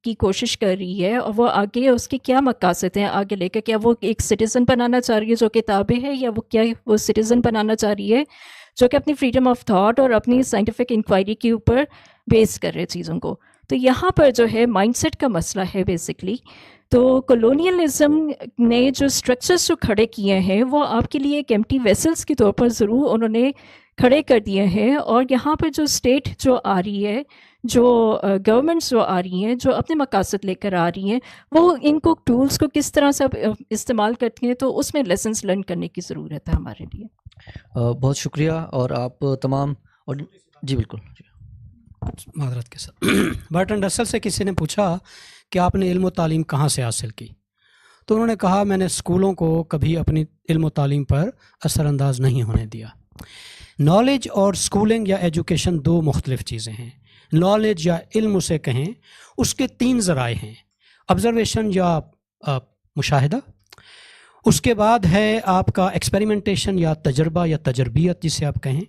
کی کوشش کر رہی ہے, اور وہ آگے اس کے کیا مقاصد ہیں آگے لے کر. کیا وہ ایک سٹیزن بنانا چاہ رہی ہے جو کتابیں ہیں, یا وہ کیا وہ سٹیزن بنانا چاہ رہی ہے جو کہ اپنی فریڈم آف تھاٹ اور اپنی سائنٹیفک انکوائری کے اوپر بیس کر رہے چیزوں کو. تو یہاں پر جو ہے مائنڈ سیٹ کا مسئلہ ہے بیسکلی. تو کلونیلزم نے جو اسٹرکچرس جو کھڑے کیے ہیں وہ آپ کے لیے ایک ایمٹی ویسلس کے طور پر ضرور انہوں نے کھڑے کر دیے ہیں, اور یہاں پر جو اسٹیٹ جو آ رہی ہے, جو گورنمنٹس جو آ رہی ہیں, جو اپنے مقاصد لے کر آ رہی ہیں, وہ ان کو ٹولس کو کس طرح سے استعمال کرتی ہیں, تو اس میں لیسنس لرن کرنے کی ضرورت ہے ہمارے لیے. بہت شکریہ. اور آپ تمام, اور جی بالکل معذرت کے ساتھ, برٹن رسل سے کسی نے پوچھا کہ آپ نے علم و تعلیم کہاں سے حاصل کی, تو انہوں نے کہا میں نے اسکولوں کو کبھی اپنی علم و تعلیم پر اثر انداز نہیں ہونے دیا. نالج اور اسکولنگ یا ایجوکیشن 2 مختلف چیزیں ہیں. نالج یا علم اسے کہیں, اس کے 3 ذرائع ہیں, آبزرویشن یا مشاہدہ, اس کے بعد ہے آپ کا ایکسپیریمنٹیشن یا تجربہ یا تجربیت جسے آپ کہیں,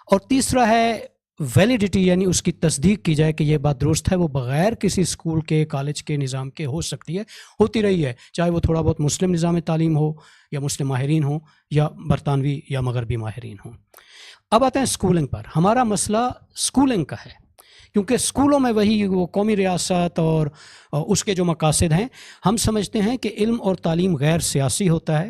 اور تیسرا ہے ویلیڈیٹی, یعنی اس کی تصدیق کی جائے کہ یہ بات درست ہے, وہ بغیر کسی اسکول کے کالج کے نظام کے ہو سکتی ہے, ہوتی رہی ہے, چاہے وہ تھوڑا بہت مسلم نظام تعلیم ہو یا مسلم ماہرین ہوں یا برطانوی یا مغربی ماہرین ہوں. اب آتے ہیں اسکولنگ پر. ہمارا مسئلہ اسکولنگ کا ہے, کیونکہ اسکولوں میں وہی وہ قومی ریاست اور اس کے جو مقاصد ہیں, ہم سمجھتے ہیں کہ علم اور تعلیم غیر سیاسی ہوتا ہے,